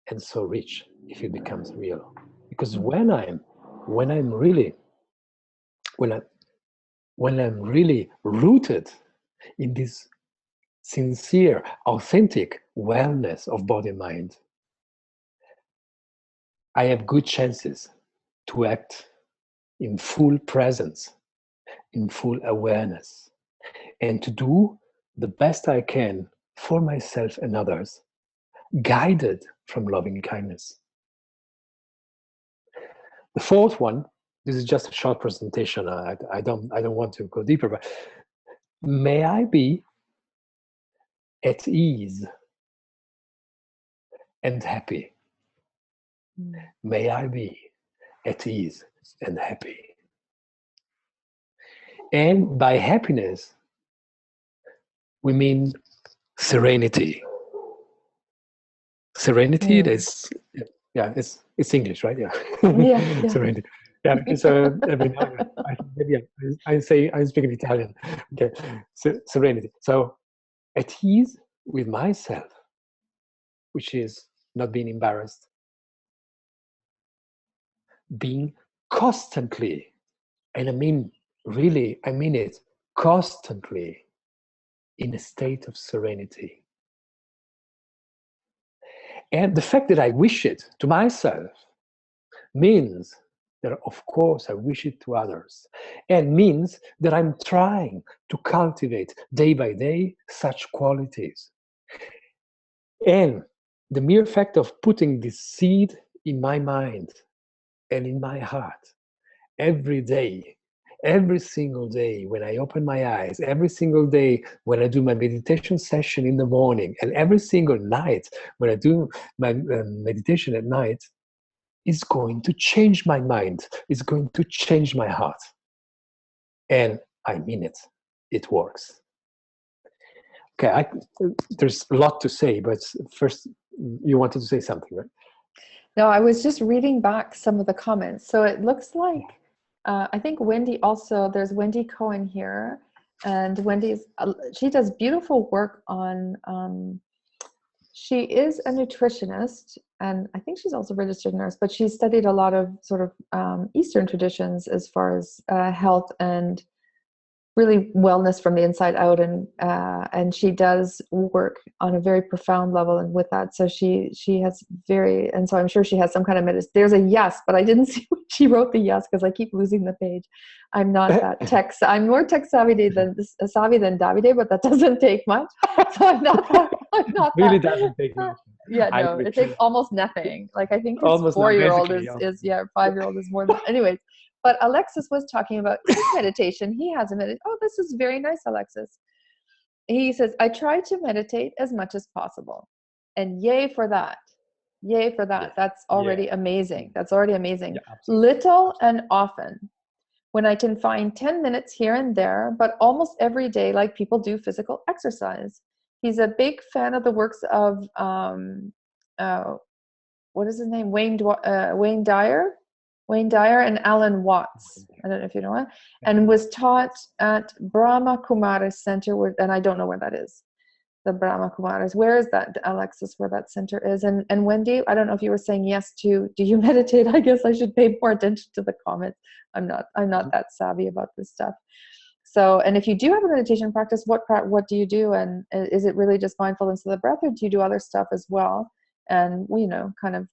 [SPEAKER 1] and so rich if it becomes real. Because when I'm really rooted in this sincere, authentic wellness of body and mind, I have good chances to act in full presence, in full awareness, and to do the best I can for myself and others, guided from loving kindness. The fourth one, this is just a short presentation. I don't want to go deeper, but may I be at ease and happy. May I be at ease and happy. And by happiness, we mean serenity. Serenity, it's English, right? Yeah.
[SPEAKER 2] Yeah.
[SPEAKER 1] Serenity. Yeah, because every now and then, maybe I say I speak in Italian. Okay, so, serenity. So at ease with myself, which is not being embarrassed, being constantly, and I mean really, I mean it, constantly in a state of serenity. And the fact that I wish it to myself means that, of course, I wish it to others, and means that I'm trying to cultivate day by day such qualities. And the mere fact of putting this seed in my mind and in my heart every day, every single day when I open my eyes, every single day when I do my meditation session in the morning, and every single night when I do my meditation at night, is going to change my mind, is going to change my heart. And I mean it. It works. Okay, there's a lot to say, but first, you wanted to say something, right?
[SPEAKER 2] No, I was just reading back some of the comments. So it looks like, I think Wendy also, there's Wendy Cohen here, and Wendy's, she does beautiful work on, she is a nutritionist, and I think she's also a registered nurse, but she's studied a lot of sort of Eastern traditions as far as health and really wellness from the inside out, and she does work on a very profound level and with that. So she has very, and so I'm sure she has some kind of medicine. There's a yes, but I didn't see what she wrote the yes because I keep losing the page. I'm not that tech. I'm more tech savvy than Davide, but that doesn't take much. So I'm not that.
[SPEAKER 1] Really doesn't take much.
[SPEAKER 2] Yeah, no, it takes almost nothing. Like I think his
[SPEAKER 1] almost
[SPEAKER 2] 4-year-old is 5-year-old is more than anyways. But Alexis was talking about his meditation. He has a meditation. Oh, this is very nice, Alexis. He says, I try to meditate as much as possible. And yay for that. Yay for that. Yeah. That's already amazing. That's already amazing. Yeah, little and often. When I can find 10 minutes here and there, but almost every day, like people do physical exercise. He's a big fan of the works of, what is his name? Wayne Dyer. Wayne Dyer and Alan Watts. I don't know if you know it. And was taught at Brahma Kumaris Center, and I don't know where that is. The Brahma Kumaris. Where is that, Alexis, where that center is? And Wendy, I don't know if you were saying yes to, do you meditate? I guess I should pay more attention to the comments. I'm not that savvy about this stuff. So, and if you do have a meditation practice, what do you do? And is it really just mindfulness of the breath, or do you do other stuff as well? And, kind of,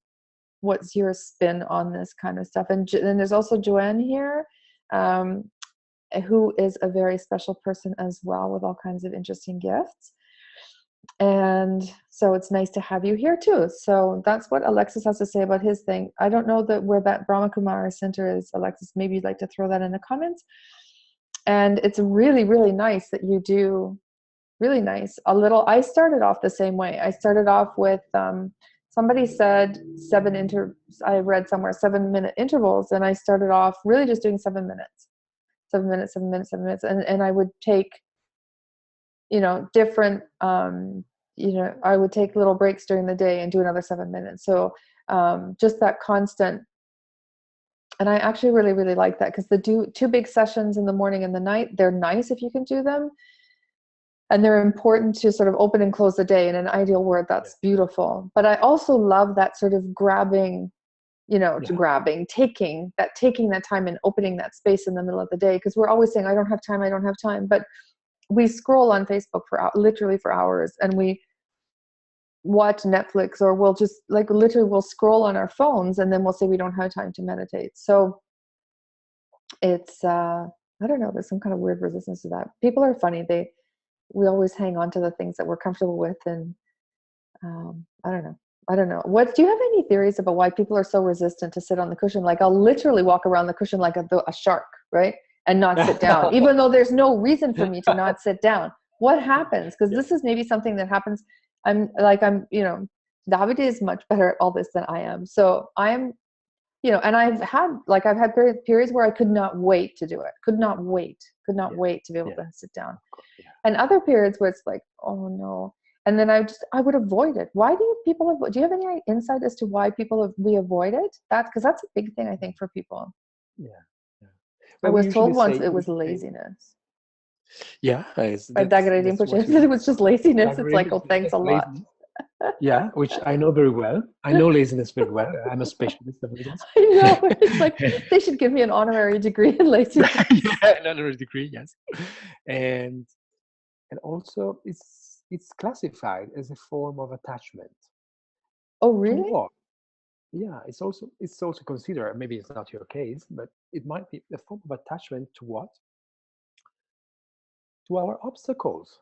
[SPEAKER 2] what's your spin on this kind of stuff? And then there's also Joanne here, who is a very special person as well, with all kinds of interesting gifts. And so it's nice to have you here too. So that's what Alexis has to say about his thing. I don't know where that Brahma Kumara Center is, Alexis. Maybe you'd like to throw that in the comments. And it's really, really nice that you do, really nice. I started off the same way. I started off with, somebody said I read somewhere 7-minute intervals, and I started off really just doing 7 minutes. 7 minutes, 7 minutes, 7 minutes. And I would take, different, I would take little breaks during the day and do another 7 minutes. So just that constant. And I actually really, really like that, because the two big sessions in the morning and the night, they're nice if you can do them. And they're important to sort of open and close the day. In an ideal world, that's beautiful. But I also love that sort of grabbing, taking that time and opening that space in the middle of the day. Because we're always saying, I don't have time. But we scroll on Facebook literally for hours, and we watch Netflix, or we'll just we'll scroll on our phones, and then we'll say we don't have time to meditate. So it's, I don't know, there's some kind of weird resistance to that. People are funny. We always hang on to the things that we're comfortable with. And I don't know. Do you have any theories about why people are so resistant to sit on the cushion? Like, I'll literally walk around the cushion like a shark, right? And not sit down, even though there's no reason for me to not sit down. What happens? Because this is maybe something that happens. Davide is much better at all this than I am. So I'm, and I've had periods where I could not wait to do it. Could not wait to be able to sit down. And other periods where it's like, oh no. And then I would avoid it. Why do you have any insight as to why we avoid it? Because that's a big thing, I think, for people.
[SPEAKER 1] yeah, yeah.
[SPEAKER 2] I
[SPEAKER 1] Well, we
[SPEAKER 2] was
[SPEAKER 1] usually
[SPEAKER 2] told once
[SPEAKER 1] say,
[SPEAKER 2] it was laziness.
[SPEAKER 1] yeah,
[SPEAKER 2] Right, Davide didn't
[SPEAKER 1] that's
[SPEAKER 2] push
[SPEAKER 1] what
[SPEAKER 2] it.
[SPEAKER 1] we
[SPEAKER 2] It was just laziness. It's like,
[SPEAKER 1] agree.
[SPEAKER 2] oh, thanks a
[SPEAKER 1] Just
[SPEAKER 2] lot.
[SPEAKER 1] laziness. Yeah, which I know very well. I know laziness very well. I'm a specialist of laziness.
[SPEAKER 2] I know. It's like they should give me an honorary degree in laziness.
[SPEAKER 1] Yeah, an honorary degree, yes. And also it's classified as a form of attachment.
[SPEAKER 2] Oh,
[SPEAKER 1] To
[SPEAKER 2] really?
[SPEAKER 1] what? Yeah, it's also considered, maybe it's not your case, but it might be a form of attachment to what? To our obstacles.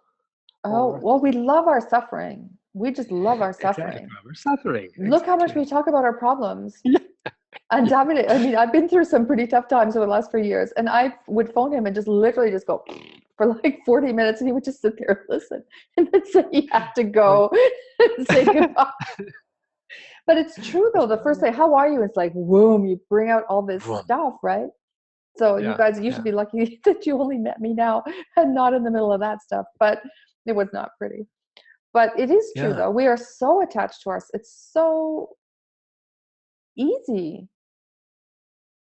[SPEAKER 2] Oh,
[SPEAKER 1] Or
[SPEAKER 2] well, we love our suffering. We just love our
[SPEAKER 1] exactly,
[SPEAKER 2] suffering.
[SPEAKER 1] to our suffering.
[SPEAKER 2] Look how much we
[SPEAKER 1] Exactly.
[SPEAKER 2] talk about our problems.
[SPEAKER 1] Yeah.
[SPEAKER 2] And Davide, I mean, I've been through some pretty tough times over the last 4 years, and I would phone him and just literally just go for like 40 minutes, and he would just sit there and listen, and then say he had to go and say goodbye. But it's true though. The first day, how are you? It's like, boom, you bring out all this
[SPEAKER 1] Vroom.
[SPEAKER 2] stuff, right? So you
[SPEAKER 1] Yeah,
[SPEAKER 2] guys, you
[SPEAKER 1] yeah,
[SPEAKER 2] should be lucky that you only met me now and not in the middle of that stuff. But it was not pretty. But it is true
[SPEAKER 1] yeah,
[SPEAKER 2] though. We are so attached to us. It's so easy.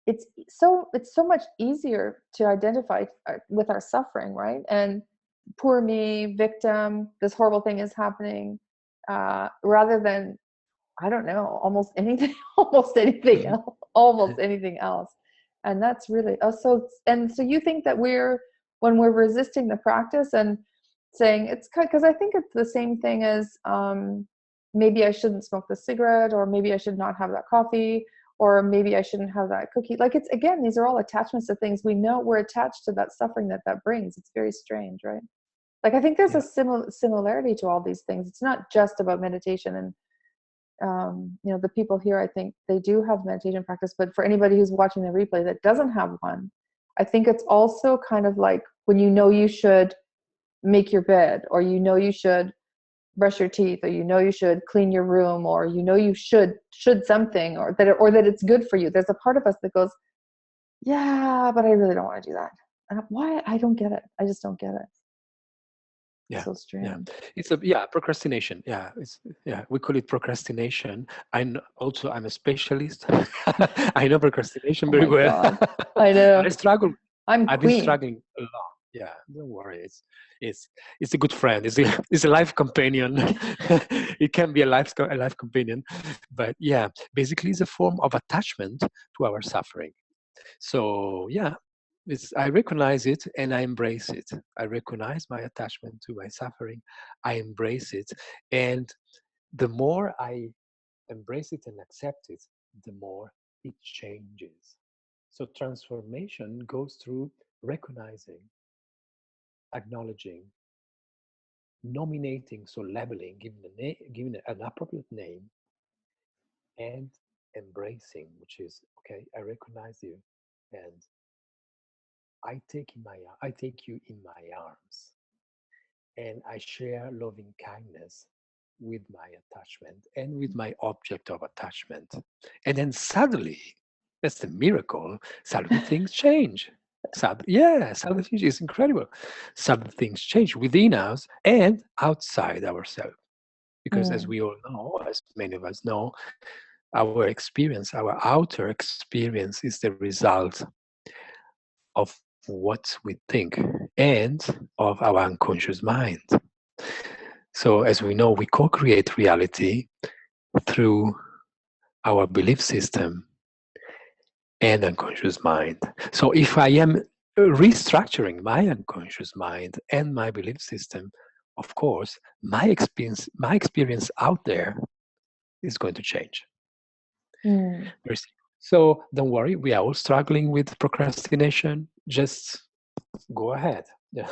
[SPEAKER 2] It's so much easier to identify with our suffering, right? And poor me, victim, this horrible thing is happening, rather than, I don't know, almost anything, almost anything else, almost anything else. And that's really, so you think that when we're resisting the practice and saying it's because I think it's the same thing as, maybe I shouldn't smoke the cigarette, or maybe I should not have that coffee, or maybe I shouldn't have that cookie. Like, it's, again, these are all attachments to things. We know we're attached to that suffering that brings. It's very strange, right? Like, I think there's
[SPEAKER 1] yeah,
[SPEAKER 2] a similarity to all these things. It's not just about meditation. And the people here, I think they do have meditation practice, but for anybody who's watching the replay that doesn't have one, I think it's also kind of like when you should make your bed, or you should brush your teeth, or you should clean your room, or you should something, or that it's good for you. There's a part of us that goes, yeah, but I really don't want to do that. And why? I don't get it. I just don't get it.
[SPEAKER 1] yeah,
[SPEAKER 2] So
[SPEAKER 1] yeah.
[SPEAKER 2] strange.
[SPEAKER 1] It's procrastination. Yeah, we call it procrastination. I'm a specialist. I know procrastination
[SPEAKER 2] Oh
[SPEAKER 1] very
[SPEAKER 2] my
[SPEAKER 1] well.
[SPEAKER 2] God. I
[SPEAKER 1] But
[SPEAKER 2] know.
[SPEAKER 1] I struggle.
[SPEAKER 2] I'm
[SPEAKER 1] I've been
[SPEAKER 2] queen.
[SPEAKER 1] struggling a lot. Yeah, don't worry. It's a good friend. It's a life companion. It can be a life companion, but yeah, basically it's a form of attachment to our suffering. So yeah, I recognize it and I embrace it. I recognize my attachment to my suffering. I embrace it, and the more I embrace it and accept it, the more it changes. So transformation goes through recognizing, acknowledging, nominating, so labeling, giving an appropriate name, and embracing, which is okay. I recognize you, and I take you in my arms, and I share loving kindness with my attachment and with my object of attachment. And then suddenly, that's the miracle, suddenly things change. Suddenly things is incredible. Suddenly things change within us and outside ourselves. Because as
[SPEAKER 2] Mm.
[SPEAKER 1] we all know, as many of us know, our experience, our outer experience is the result of what we think and of our unconscious mind. So, as we know, we co create reality through our belief system and unconscious mind. So, if I am restructuring my unconscious mind and my belief system, of course, my experience out there is going to change.
[SPEAKER 2] Mm.
[SPEAKER 1] Very simple. So, don't worry, we are all struggling with procrastination. Just go ahead. Yeah.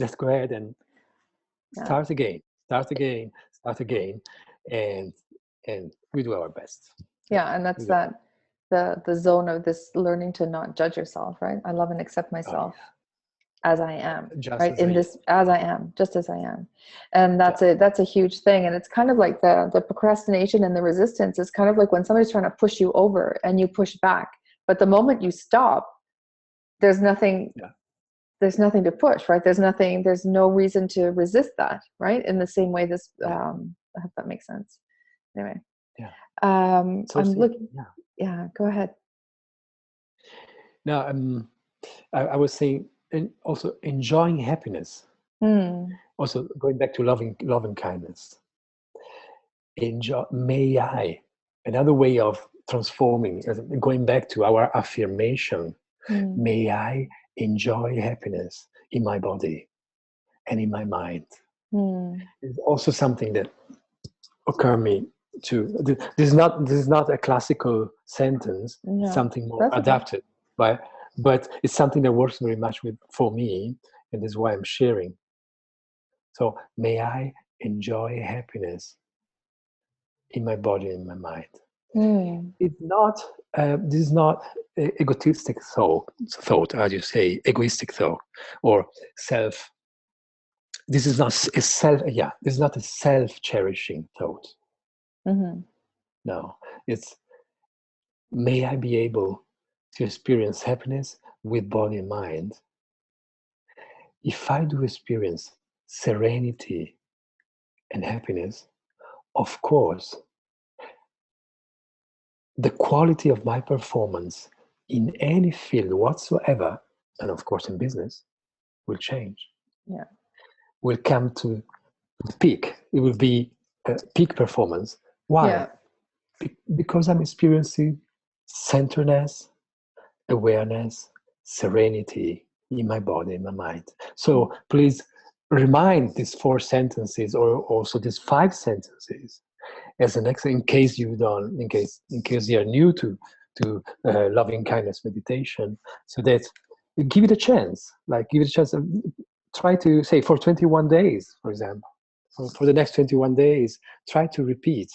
[SPEAKER 1] Just go ahead and
[SPEAKER 2] Yeah.
[SPEAKER 1] start again, start again, and we do our best.
[SPEAKER 2] Yeah. And that's
[SPEAKER 1] We do our,
[SPEAKER 2] the zone of this learning to not judge yourself, right? I love and accept
[SPEAKER 1] oh
[SPEAKER 2] myself as I am,
[SPEAKER 1] yeah, just
[SPEAKER 2] right?
[SPEAKER 1] as I
[SPEAKER 2] In
[SPEAKER 1] am.
[SPEAKER 2] this, as I am, just as I am. And
[SPEAKER 1] Yeah,
[SPEAKER 2] that's a huge thing. And it's kind of like the procrastination and the resistance is kind of like when somebody's trying to push you over and you push back. But the moment you stop, there's nothing,
[SPEAKER 1] yeah,
[SPEAKER 2] there's nothing to push, right? There's no reason to resist that, right? In the same way
[SPEAKER 1] yeah,
[SPEAKER 2] I hope that makes sense. Anyway,
[SPEAKER 1] yeah.
[SPEAKER 2] I'm
[SPEAKER 1] So
[SPEAKER 2] looking,
[SPEAKER 1] yeah.
[SPEAKER 2] yeah, go ahead.
[SPEAKER 1] Now, I was saying, and also enjoying happiness.
[SPEAKER 2] Mm.
[SPEAKER 1] Also going back to loving kindness. Enjoy, may I. Another way of transforming, going back to our affirmation.
[SPEAKER 2] Mm.
[SPEAKER 1] May I enjoy happiness in my body and in my mind.
[SPEAKER 2] Mm.
[SPEAKER 1] It's also something that occurred me to. This is not a classical sentence.
[SPEAKER 2] No,
[SPEAKER 1] Something more
[SPEAKER 2] that's okay.
[SPEAKER 1] adapted, but it's something that works very much for me, and this is why I'm sharing. So may I enjoy happiness in my body and my mind.
[SPEAKER 2] Mm.
[SPEAKER 1] It's not. This is not egotistic thought, as you say, egoistic thought, or self. This is not a self. Yeah, this is not a self-cherishing thought.
[SPEAKER 2] Mm-hmm.
[SPEAKER 1] No, it's may I be able to experience happiness with body and mind. If I do experience serenity and happiness, of course, the quality of my performance in any field whatsoever, and of course in business, will change.
[SPEAKER 2] Yeah.
[SPEAKER 1] Will come to the peak. It will be a peak performance. Why?
[SPEAKER 2] Yeah.
[SPEAKER 1] Because I'm experiencing centeredness, awareness, serenity in my body, in my mind. So please remind these 4 sentences, or also these 5 sentences, as an example, in case you are new to loving kindness meditation, so that you give it a chance. Like give it a chance. Try to say for 21 days, for example. For the next 21 days, try to repeat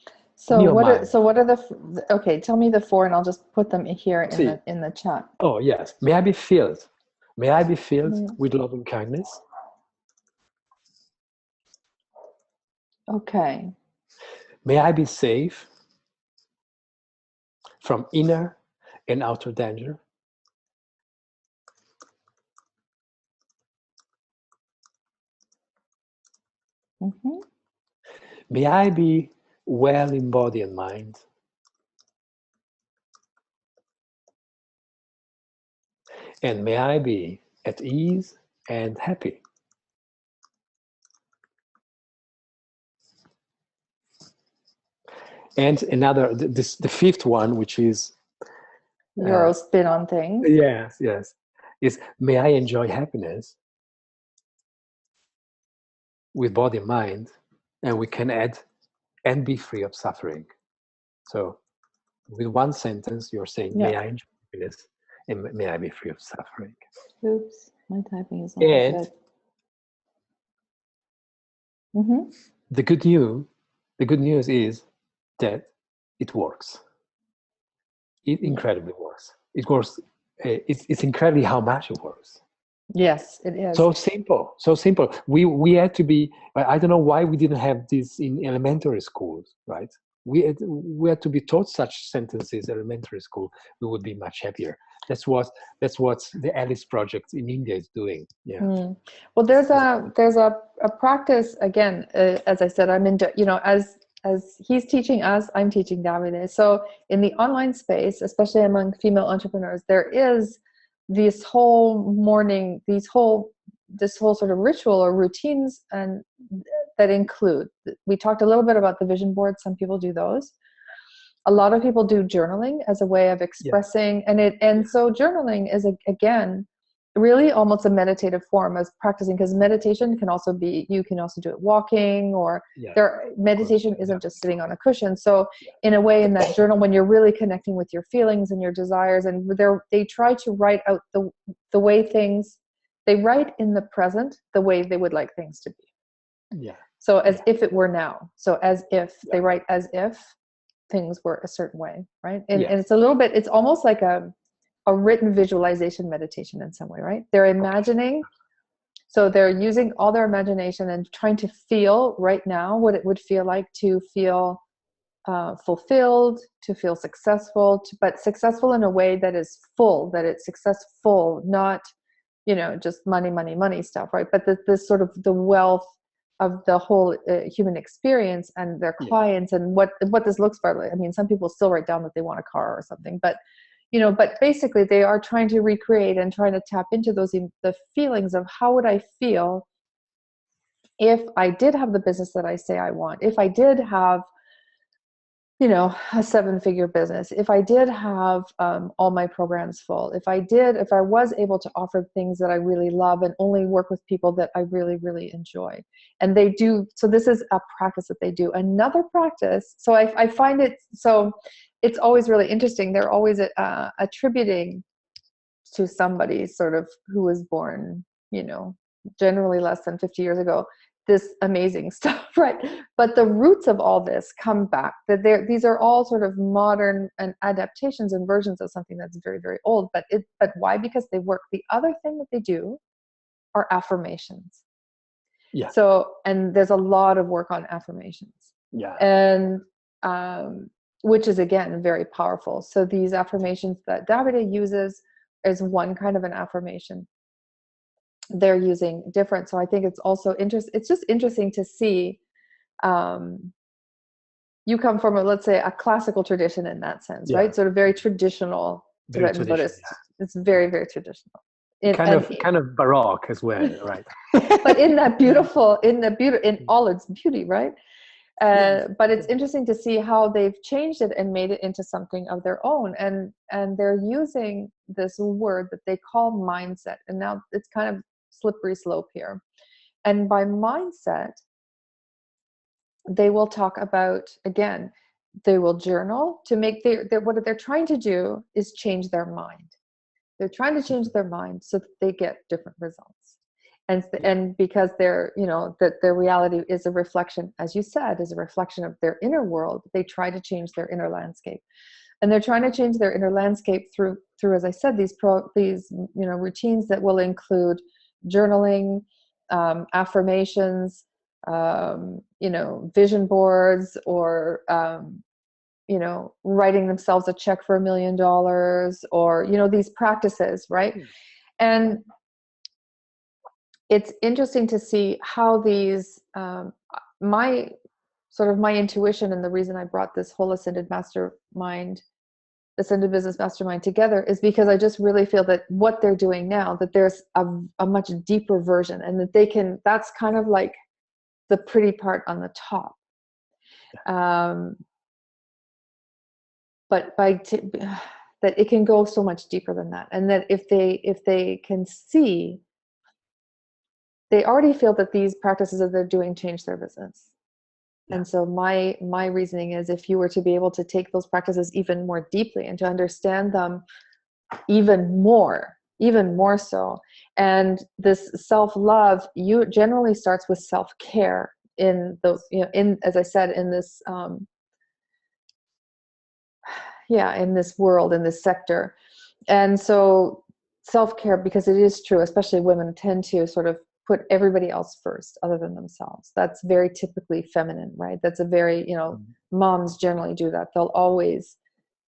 [SPEAKER 1] in
[SPEAKER 2] So
[SPEAKER 1] your
[SPEAKER 2] what are
[SPEAKER 1] mind.
[SPEAKER 2] so what are the okay? Tell me the 4, and I'll just put them here in
[SPEAKER 1] See,
[SPEAKER 2] the chat.
[SPEAKER 1] oh yes, may I be filled. May I be filled
[SPEAKER 2] Mm.
[SPEAKER 1] with loving kindness.
[SPEAKER 2] Okay.
[SPEAKER 1] May I be safe from inner and outer danger.
[SPEAKER 2] Mm-hmm.
[SPEAKER 1] May I be well in body and mind. And may I be at ease and happy. And the 5th one, which is
[SPEAKER 2] Euro spin on things.
[SPEAKER 1] yes, is may I enjoy happiness with body and mind, and we can add and be free of suffering. So with one sentence, you're saying,
[SPEAKER 2] Yeah.
[SPEAKER 1] may I enjoy happiness and may I be free of suffering.
[SPEAKER 2] Oops, my typing is not
[SPEAKER 1] And
[SPEAKER 2] good. Mm-hmm.
[SPEAKER 1] the good news is that it works. It incredibly works. It works. It's incredibly how much it works.
[SPEAKER 2] Yes, it is.
[SPEAKER 1] So simple, so simple. We had to be. I don't know why we didn't have this in elementary schools, right? We had to be taught such sentences in elementary school. We would be much happier. That's what the Alice Project in India is doing. Yeah.
[SPEAKER 2] Mm. Well, there's a practice again. As I said, I'm into as he's teaching us, I'm teaching Davide. So in the online space, especially among female entrepreneurs, there is this whole morning, this whole sort of ritual or routines, and that include. We talked a little bit about the vision board. Some people do those. A lot of people do journaling as a way of expressing, so journaling is again really almost a meditative form as practicing, because meditation can also be, you can also do it walking, or meditation isn't just sitting on a cushion. So in a way, in that journal, when you're really connecting with your feelings and your desires, and they try to write out the way things, they write in the present the way they would like things to be. So as if it were now. So as if they write as if things were a certain way, right? And it's a little bit, it's almost like a written visualization meditation in some way, right? They're imagining, so they're using all their imagination and trying to feel right now what it would feel like to feel fulfilled, to feel successful, but successful in a way that is full, that it's successful, not, just money stuff, right? But this sort of the wealth of the whole human experience and their clients, and what this looks for. I mean, some people still write down that they want a car or something, but but basically they are trying to recreate and trying to tap into the feelings of how would I feel if I did have the business that I say I want, if I did have, a 7-figure business, if I did have all my programs full, if I was able to offer things that I really love and only work with people that I really, really enjoy. And they do, so this is a practice that they do. Another practice, so I find it, so it's always really interesting. They're always attributing to somebody sort of who was born, generally less than 50 years ago, this amazing stuff, right? But the roots of all this come back, that these are all sort of modern and adaptations and versions of something that's very, very old. But why? Because they work. The other thing that they do are affirmations.
[SPEAKER 1] Yeah.
[SPEAKER 2] So, and there's a lot of work on affirmations.
[SPEAKER 1] Yeah.
[SPEAKER 2] And which is, again, very powerful. So these affirmations that Davide uses is one kind of an affirmation. They're using different. So I think it's also it's just interesting to see, you come from let's say a classical tradition in that sense, right? Sort of very traditional Tibetan Buddhist. Yeah. It's very, very traditional.
[SPEAKER 1] Kind of Baroque as well, right?
[SPEAKER 2] But in all its beauty, right? But it's interesting to see how they've changed it and made it into something of their own. And they're using this word that they call mindset. And now it's kind of slippery slope here. And by mindset, they will talk about, again, they will journal to make what they're trying to do is change their mind. They're trying to change their mind so that they get different results. And because that their reality is a reflection, as you said, is a reflection of their inner world, they try to change their inner landscape. And they're trying to change their inner landscape through, as I said, these routines that will include journaling, affirmations, vision boards, or writing themselves a check for $1 million, or these practices, right? And it's interesting to see how these my intuition, and the reason I brought this whole Ascended Business Mastermind together, is because I just really feel that what they're doing now, that there's a much deeper version, and that that's kind of like the pretty part on the top. But that it can go so much deeper than that. And that if they can see, they already feel that these practices that they're doing change their business. Yeah. And so my reasoning is, if you were to be able to take those practices even more deeply and to understand them even more so, and this self-love, you generally starts with self-care in those, as I said, in this, in this world, in this sector. And so self-care, because it is true, especially women tend to sort of put everybody else first other than themselves. That's very typically feminine, right? That's a very, moms generally do that. They'll always,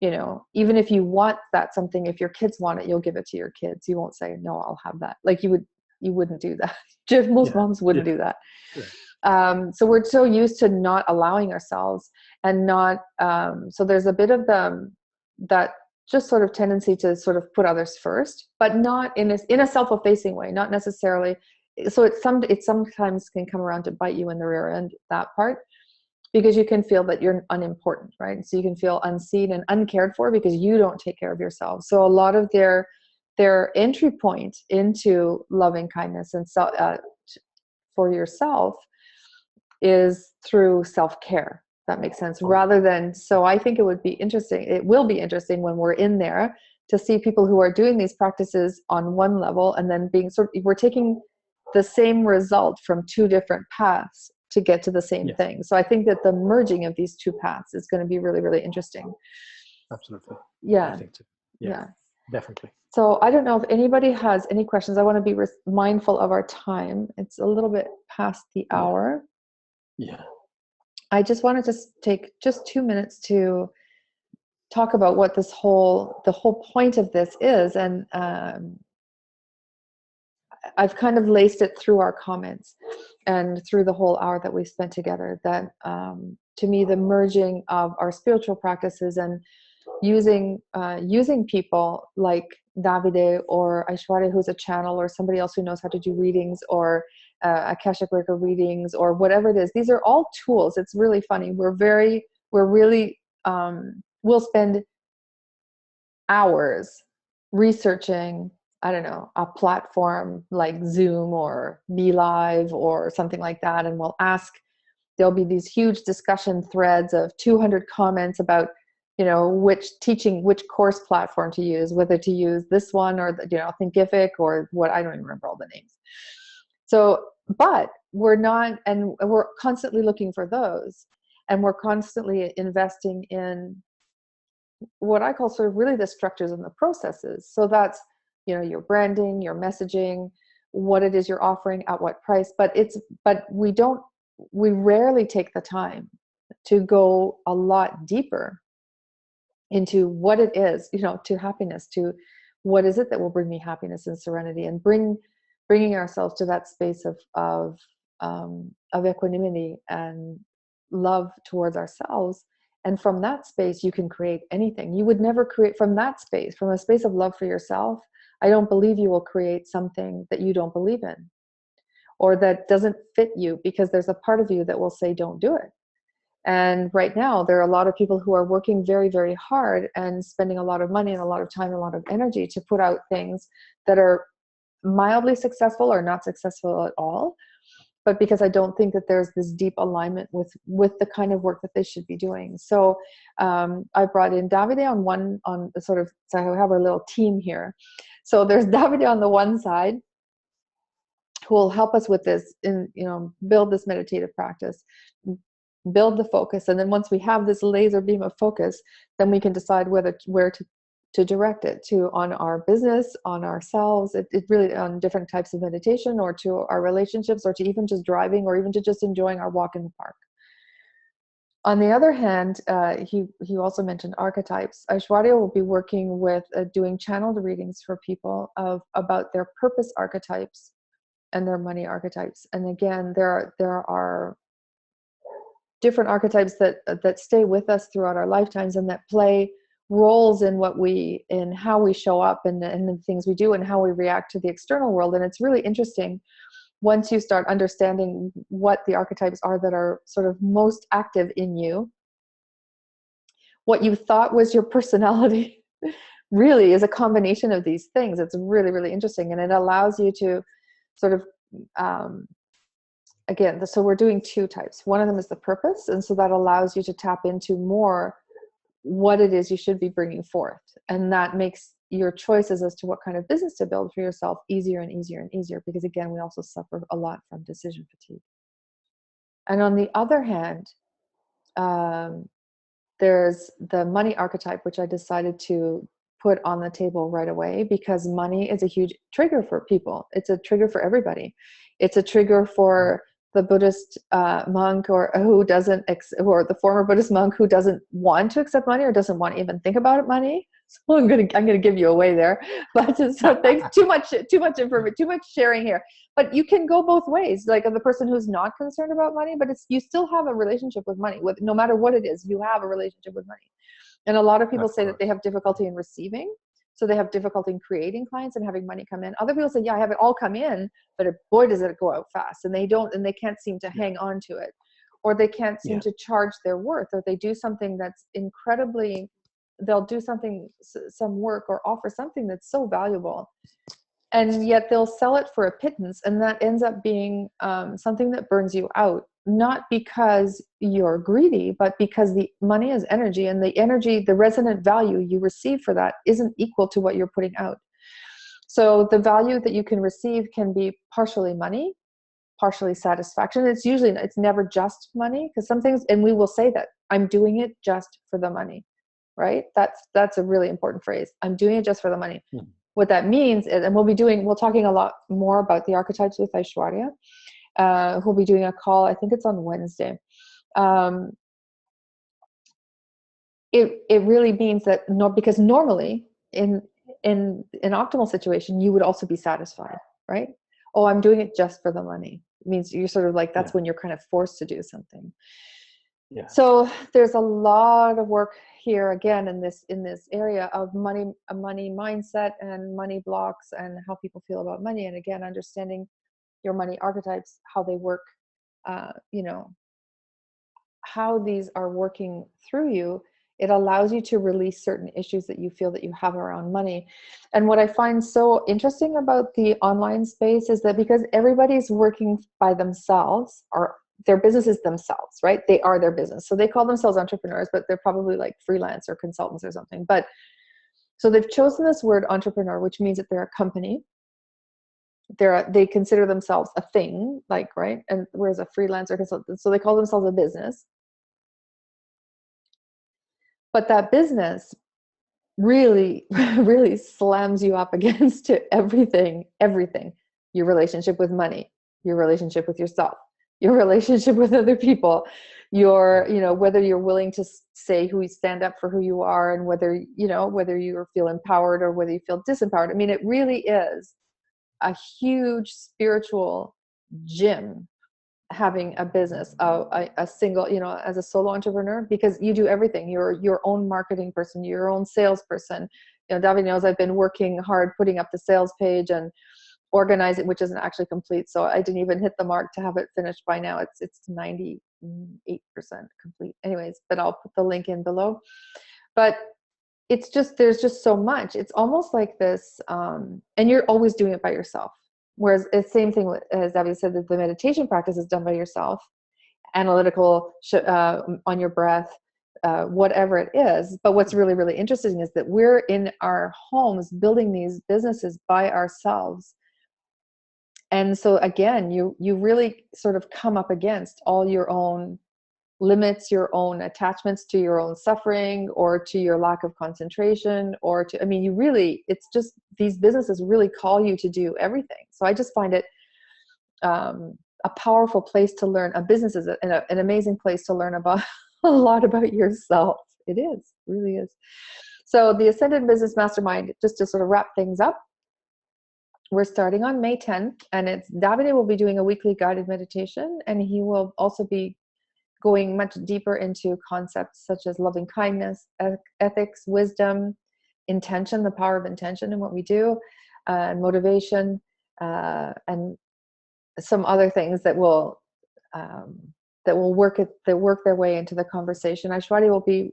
[SPEAKER 2] even if you want that something, if your kids want it, you'll give it to your kids. You won't say, no, I'll have that. Like you wouldn't do that. Most moms wouldn't do that. Yeah. So we're so used to not allowing ourselves, and not, so there's a bit of that just sort of tendency to sort of put others first, but not in a self-effacing way, not necessarily. So it sometimes can come around to bite you in the rear end, that part, because you can feel that you're unimportant, right? So you can feel unseen and uncared for because you don't take care of yourself. So a lot of their entry point into loving kindness and for yourself is through self-care. That makes sense. Rather than, so I think it will be interesting when we're in there to see people who are doing these practices on one level, and then we're taking the same result from two different paths to get to the same thing. So I think that the merging of these two paths is going to be really, really interesting.
[SPEAKER 1] Absolutely.
[SPEAKER 2] Yeah.
[SPEAKER 1] I think too. Yeah. Definitely.
[SPEAKER 2] So I don't know if anybody has any questions. I want to be mindful of our time. It's a little bit past the hour.
[SPEAKER 1] Yeah.
[SPEAKER 2] I just wanted to take just 2 minutes to talk about what the whole point of this is. And I've kind of laced it through our comments and through the whole hour that we spent together, that to me, the merging of our spiritual practices and using people like Davide or Aishwarya, who's a channel, or somebody else who knows how to do readings, or Akashic record readings, or whatever it is. These are all tools. It's really funny. We'll spend hours researching, I don't know, a platform like Zoom or Be Live or something like that, and we'll ask. There'll be these huge discussion threads of 200 comments about, which course platform to use, whether to use this one or Thinkific or what, I don't even remember all the names. So, but we're not, and we're constantly looking for those, and we're constantly investing in what I call sort of really the structures and the processes. So that's, your branding, your messaging, what it is you're offering, at what price, but we rarely take the time to go a lot deeper into what it is, to happiness, to what is it that will bring me happiness and serenity, and bringing ourselves to that space of equanimity and love towards ourselves. And from that space, you can create anything. You would never create from that space, from a space of love for yourself. I don't believe you will create something that you don't believe in, or that doesn't fit you, because there's a part of you that will say, don't do it. And right now, there are a lot of people who are working very, very hard and spending a lot of money and a lot of time and a lot of energy to put out things that are mildly successful or not successful at all. But because I don't think that there's this deep alignment with the kind of work that they should be doing. So I brought in Davide so I have our little team here. So there's Davide on the one side, who will help us with this, build this meditative practice, build the focus. And then once we have this laser beam of focus, then we can decide where to direct it to, on our business, on ourselves, it really on different types of meditation, or to our relationships, or to even just driving, or even to just enjoying our walk in the park. On the other hand, he also mentioned archetypes. Aishwarya will be working with doing channeled readings for people about their purpose archetypes and their money archetypes. And again, there are different archetypes that stay with us throughout our lifetimes, and that play roles in how we show up, and the things we do, and how we react to the external world. And it's really interesting once you start understanding what the archetypes are that are sort of most active in you. What you thought was your personality really is a combination of these things. It's really, really interesting, and it allows you to sort of again, so we're doing two types. One of them is the purpose, and so that allows you to tap into more what it is you should be bringing forth, and that makes your choices as to what kind of business to build for yourself easier and easier and easier, because again, we also suffer a lot from decision fatigue. And on the other hand, there's the money archetype, which I decided to put on the table right away, because money is a huge trigger for people. It's a trigger for everybody. It's a trigger for the Buddhist monk, or or the former Buddhist monk who doesn't want to accept money, or doesn't want to even think about money. So I'm gonna give you away there, but so thanks. Too much information, too much sharing here. But you can go both ways. Like the person who's not concerned about money, but you still have a relationship with money. With no matter what it is, you have a relationship with money. And a lot of people say that they have difficulty in receiving. So they have difficulty in creating clients and having money come in. Other people say, yeah, I have it all come in, but boy, does it go out fast. And they can't seem to hang on to it, or they can't seem to charge their worth, or they do something that's they'll do some work or offer something that's so valuable, and yet they'll sell it for a pittance. And that ends up being something that burns you out, not because you're greedy, but because the money is energy, and the resonant value you receive for that isn't equal to what you're putting out. So the value that you can receive can be partially money, partially satisfaction. It's never just money, because some things, and we will say that I'm doing it just for the money, right? That's a really important phrase. I'm doing it just for the money. Mm-hmm. What that means is, and we're talking a lot more about the archetypes with Aishwarya, who'll be doing a call, I think it's on Wednesday. It really means that because normally in an optimal situation, you would also be satisfied, right? Oh, I'm doing it just for the money. It means you're sort of like, that's when you're kind of forced to do something.
[SPEAKER 1] Yes.
[SPEAKER 2] So there's a lot of work here again in this area of money, a money mindset and money blocks and how people feel about money. And again, understanding your money archetypes, how they work, you know, how these are working through you. It allows you to release certain issues that you feel that you have around money. And what I find so interesting about the online space is that because everybody's working by themselves, or their businesses themselves, right? They are their business. So they call themselves entrepreneurs, but they're probably like freelance or consultants or something. But so they've chosen this word entrepreneur, which means that they're a company. They consider themselves a thing, like, right? And whereas a freelancer consultant, so they call themselves a business. But that business really, really slams you up against everything. Your relationship with money, your relationship with yourself, your relationship with other people, your, you know, whether you're willing to say who you stand up for who you are, and whether, you know, whether you feel empowered or whether you feel disempowered. I mean, it really is a huge spiritual gym, having a business, a single, you know, as a solo entrepreneur, because you do everything. You're your own marketing person, your own salesperson. You know, Davide knows I've been working hard putting up the sales page and organizing, which isn't actually complete. So I didn't even hit the mark to have it finished by now. It's 98% complete. Anyways, but I'll put the link in below. But it's just, there's just so much. It's almost like this, and you're always doing it by yourself. Whereas it's the same thing with, as Davide said, that the meditation practice is done by yourself, analytical, on your breath, whatever it is. But what's really, really interesting is that we're in our homes building these businesses by ourselves. And so again, you really sort of come up against all your own limits, your own attachments to your own suffering, or to your lack of concentration, or to, I mean, you really, it's just, these businesses really call you to do everything. So I just find it a powerful place to learn. A business is an amazing place to learn about a lot about yourself. It is, really is. So the Ascended Business Mastermind, just to sort of wrap things up, we're starting on May 10th, and it's Davide will be doing a weekly guided meditation, and he will also be going much deeper into concepts such as loving kindness, ethics, wisdom, intention, the power of intention in what we do, motivation, and some other things that will work their way into the conversation. Aishwarya will be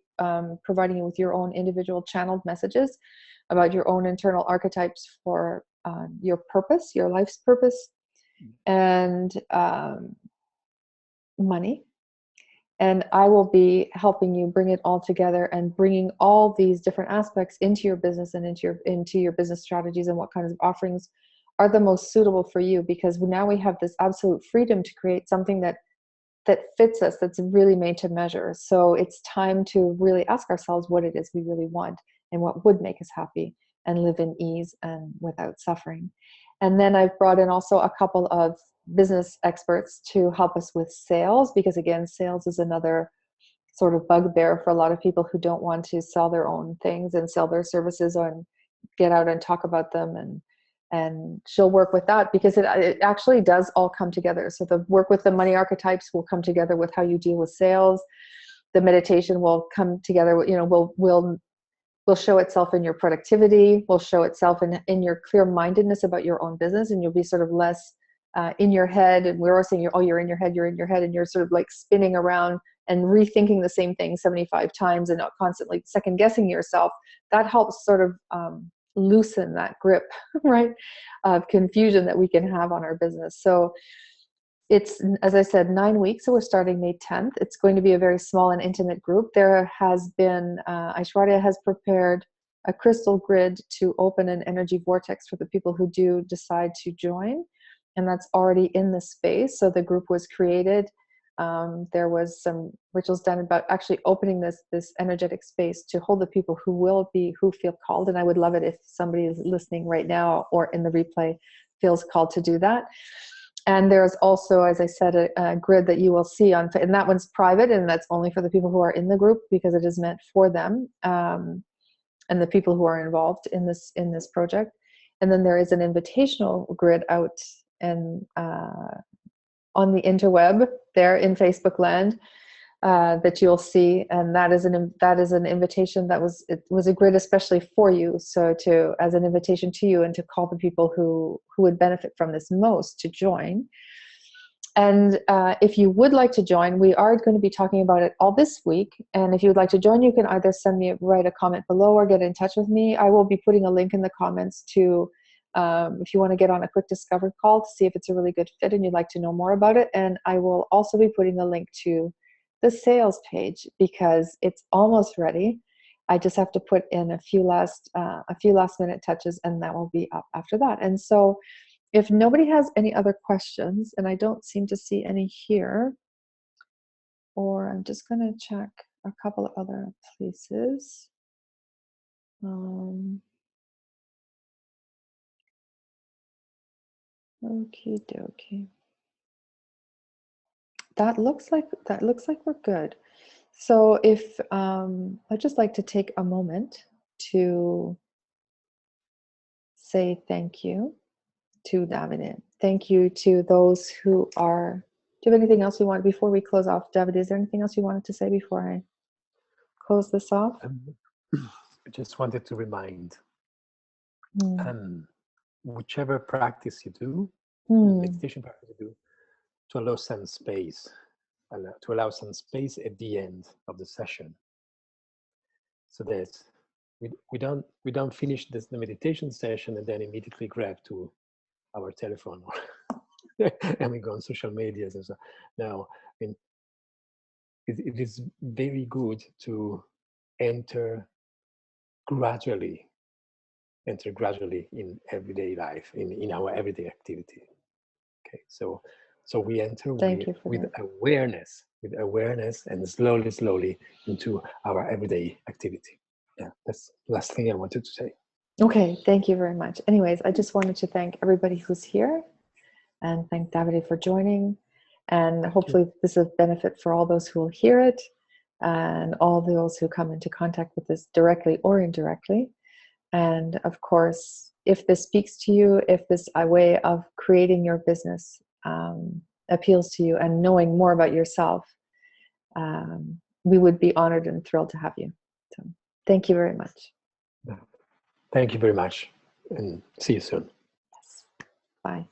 [SPEAKER 2] providing you with your own individual channeled messages about your own internal archetypes for your purpose, your life's purpose, and money. And I will be helping you bring it all together and bringing all these different aspects into your business and into your business strategies, and what kinds of offerings are the most suitable for you, because now we have this absolute freedom to create something that fits us, that's really made to measure. So it's time to really ask ourselves what it is we really want and what would make us happy and live in ease and without suffering. And then I've brought in also a couple of business experts to help us with sales, because again, sales is another sort of bugbear for a lot of people who don't want to sell their own things and sell their services and get out and talk about them. And she'll work with that, because it actually does all come together. So the work with the money archetypes will come together with how you deal with sales. The meditation will come together, you know, will show itself in your productivity, will show itself in your clear-mindedness about your own business, and you'll be sort of less in your head. And we're always saying, you're in your head, and you're sort of like spinning around and rethinking the same thing 75 times and not constantly second guessing yourself. That helps sort of loosen that grip, right, of confusion that we can have on our business. So it's, as I said, 9 weeks. So we're starting May 10th. It's going to be a very small and intimate group. There has been, Aishwarya has prepared a crystal grid to open an energy vortex for the people who do decide to join. And that's already in the space. So the group was created. There was some rituals done about actually opening this energetic space to hold the people who feel called. And I would love it if somebody is listening right now or in the replay feels called to do that. And there's also, as I said, a grid that you will see on, and that one's private, and that's only for the people who are in the group, because it is meant for them and the people who are involved in this project. And then there is an invitational grid out and on the interweb there in Facebook land, that you'll see, and that is an invitation it was a grid especially for you, so as an invitation to you, and to call the people who would benefit from this most to join. And if you would like to join, we are going to be talking about it all this week. And if you would like to join, you can either write a comment below or get in touch with me. I will be putting a link in the comments to, if you want to get on a quick discovery call to see if it's a really good fit and you'd like to know more about it. And I will also be putting a link to the sales page, because it's almost ready. I just have to put in a few last minute touches, and that will be up after that. And so, if nobody has any other questions, and I don't seem to see any here, or I'm just going to check a couple of other places. Okie dokie. That looks like we're good. So if I'd just like to take a moment to say thank you to Davide. Thank you to those who are. Do you have anything else you want before we close off, Davide? Is there anything else you wanted to say before I close this off?
[SPEAKER 1] I just wanted to remind, whichever practice you do, meditation practice you do, to allow some space, at the end of the session, so that we don't finish the meditation session and then immediately grab to our telephone and we go on social medias and so. Now, I mean, it is very good to enter gradually in everyday life, in our everyday activity. Okay, so we enter with awareness, and slowly into our everyday activity. Yeah, that's the last thing I wanted to say.
[SPEAKER 2] Okay, thank you very much. Anyways, I just wanted to thank everybody who's here, and thank Davide for joining. And hopefully this is a benefit for all those who will hear it, and all those who come into contact with this directly or indirectly. And of course, if this speaks to you, if this way of creating your business appeals to you, and knowing more about yourself, we would be honored and thrilled to have you. So thank you very much.
[SPEAKER 1] Thank you very much, and see you soon.
[SPEAKER 2] Yes. Bye.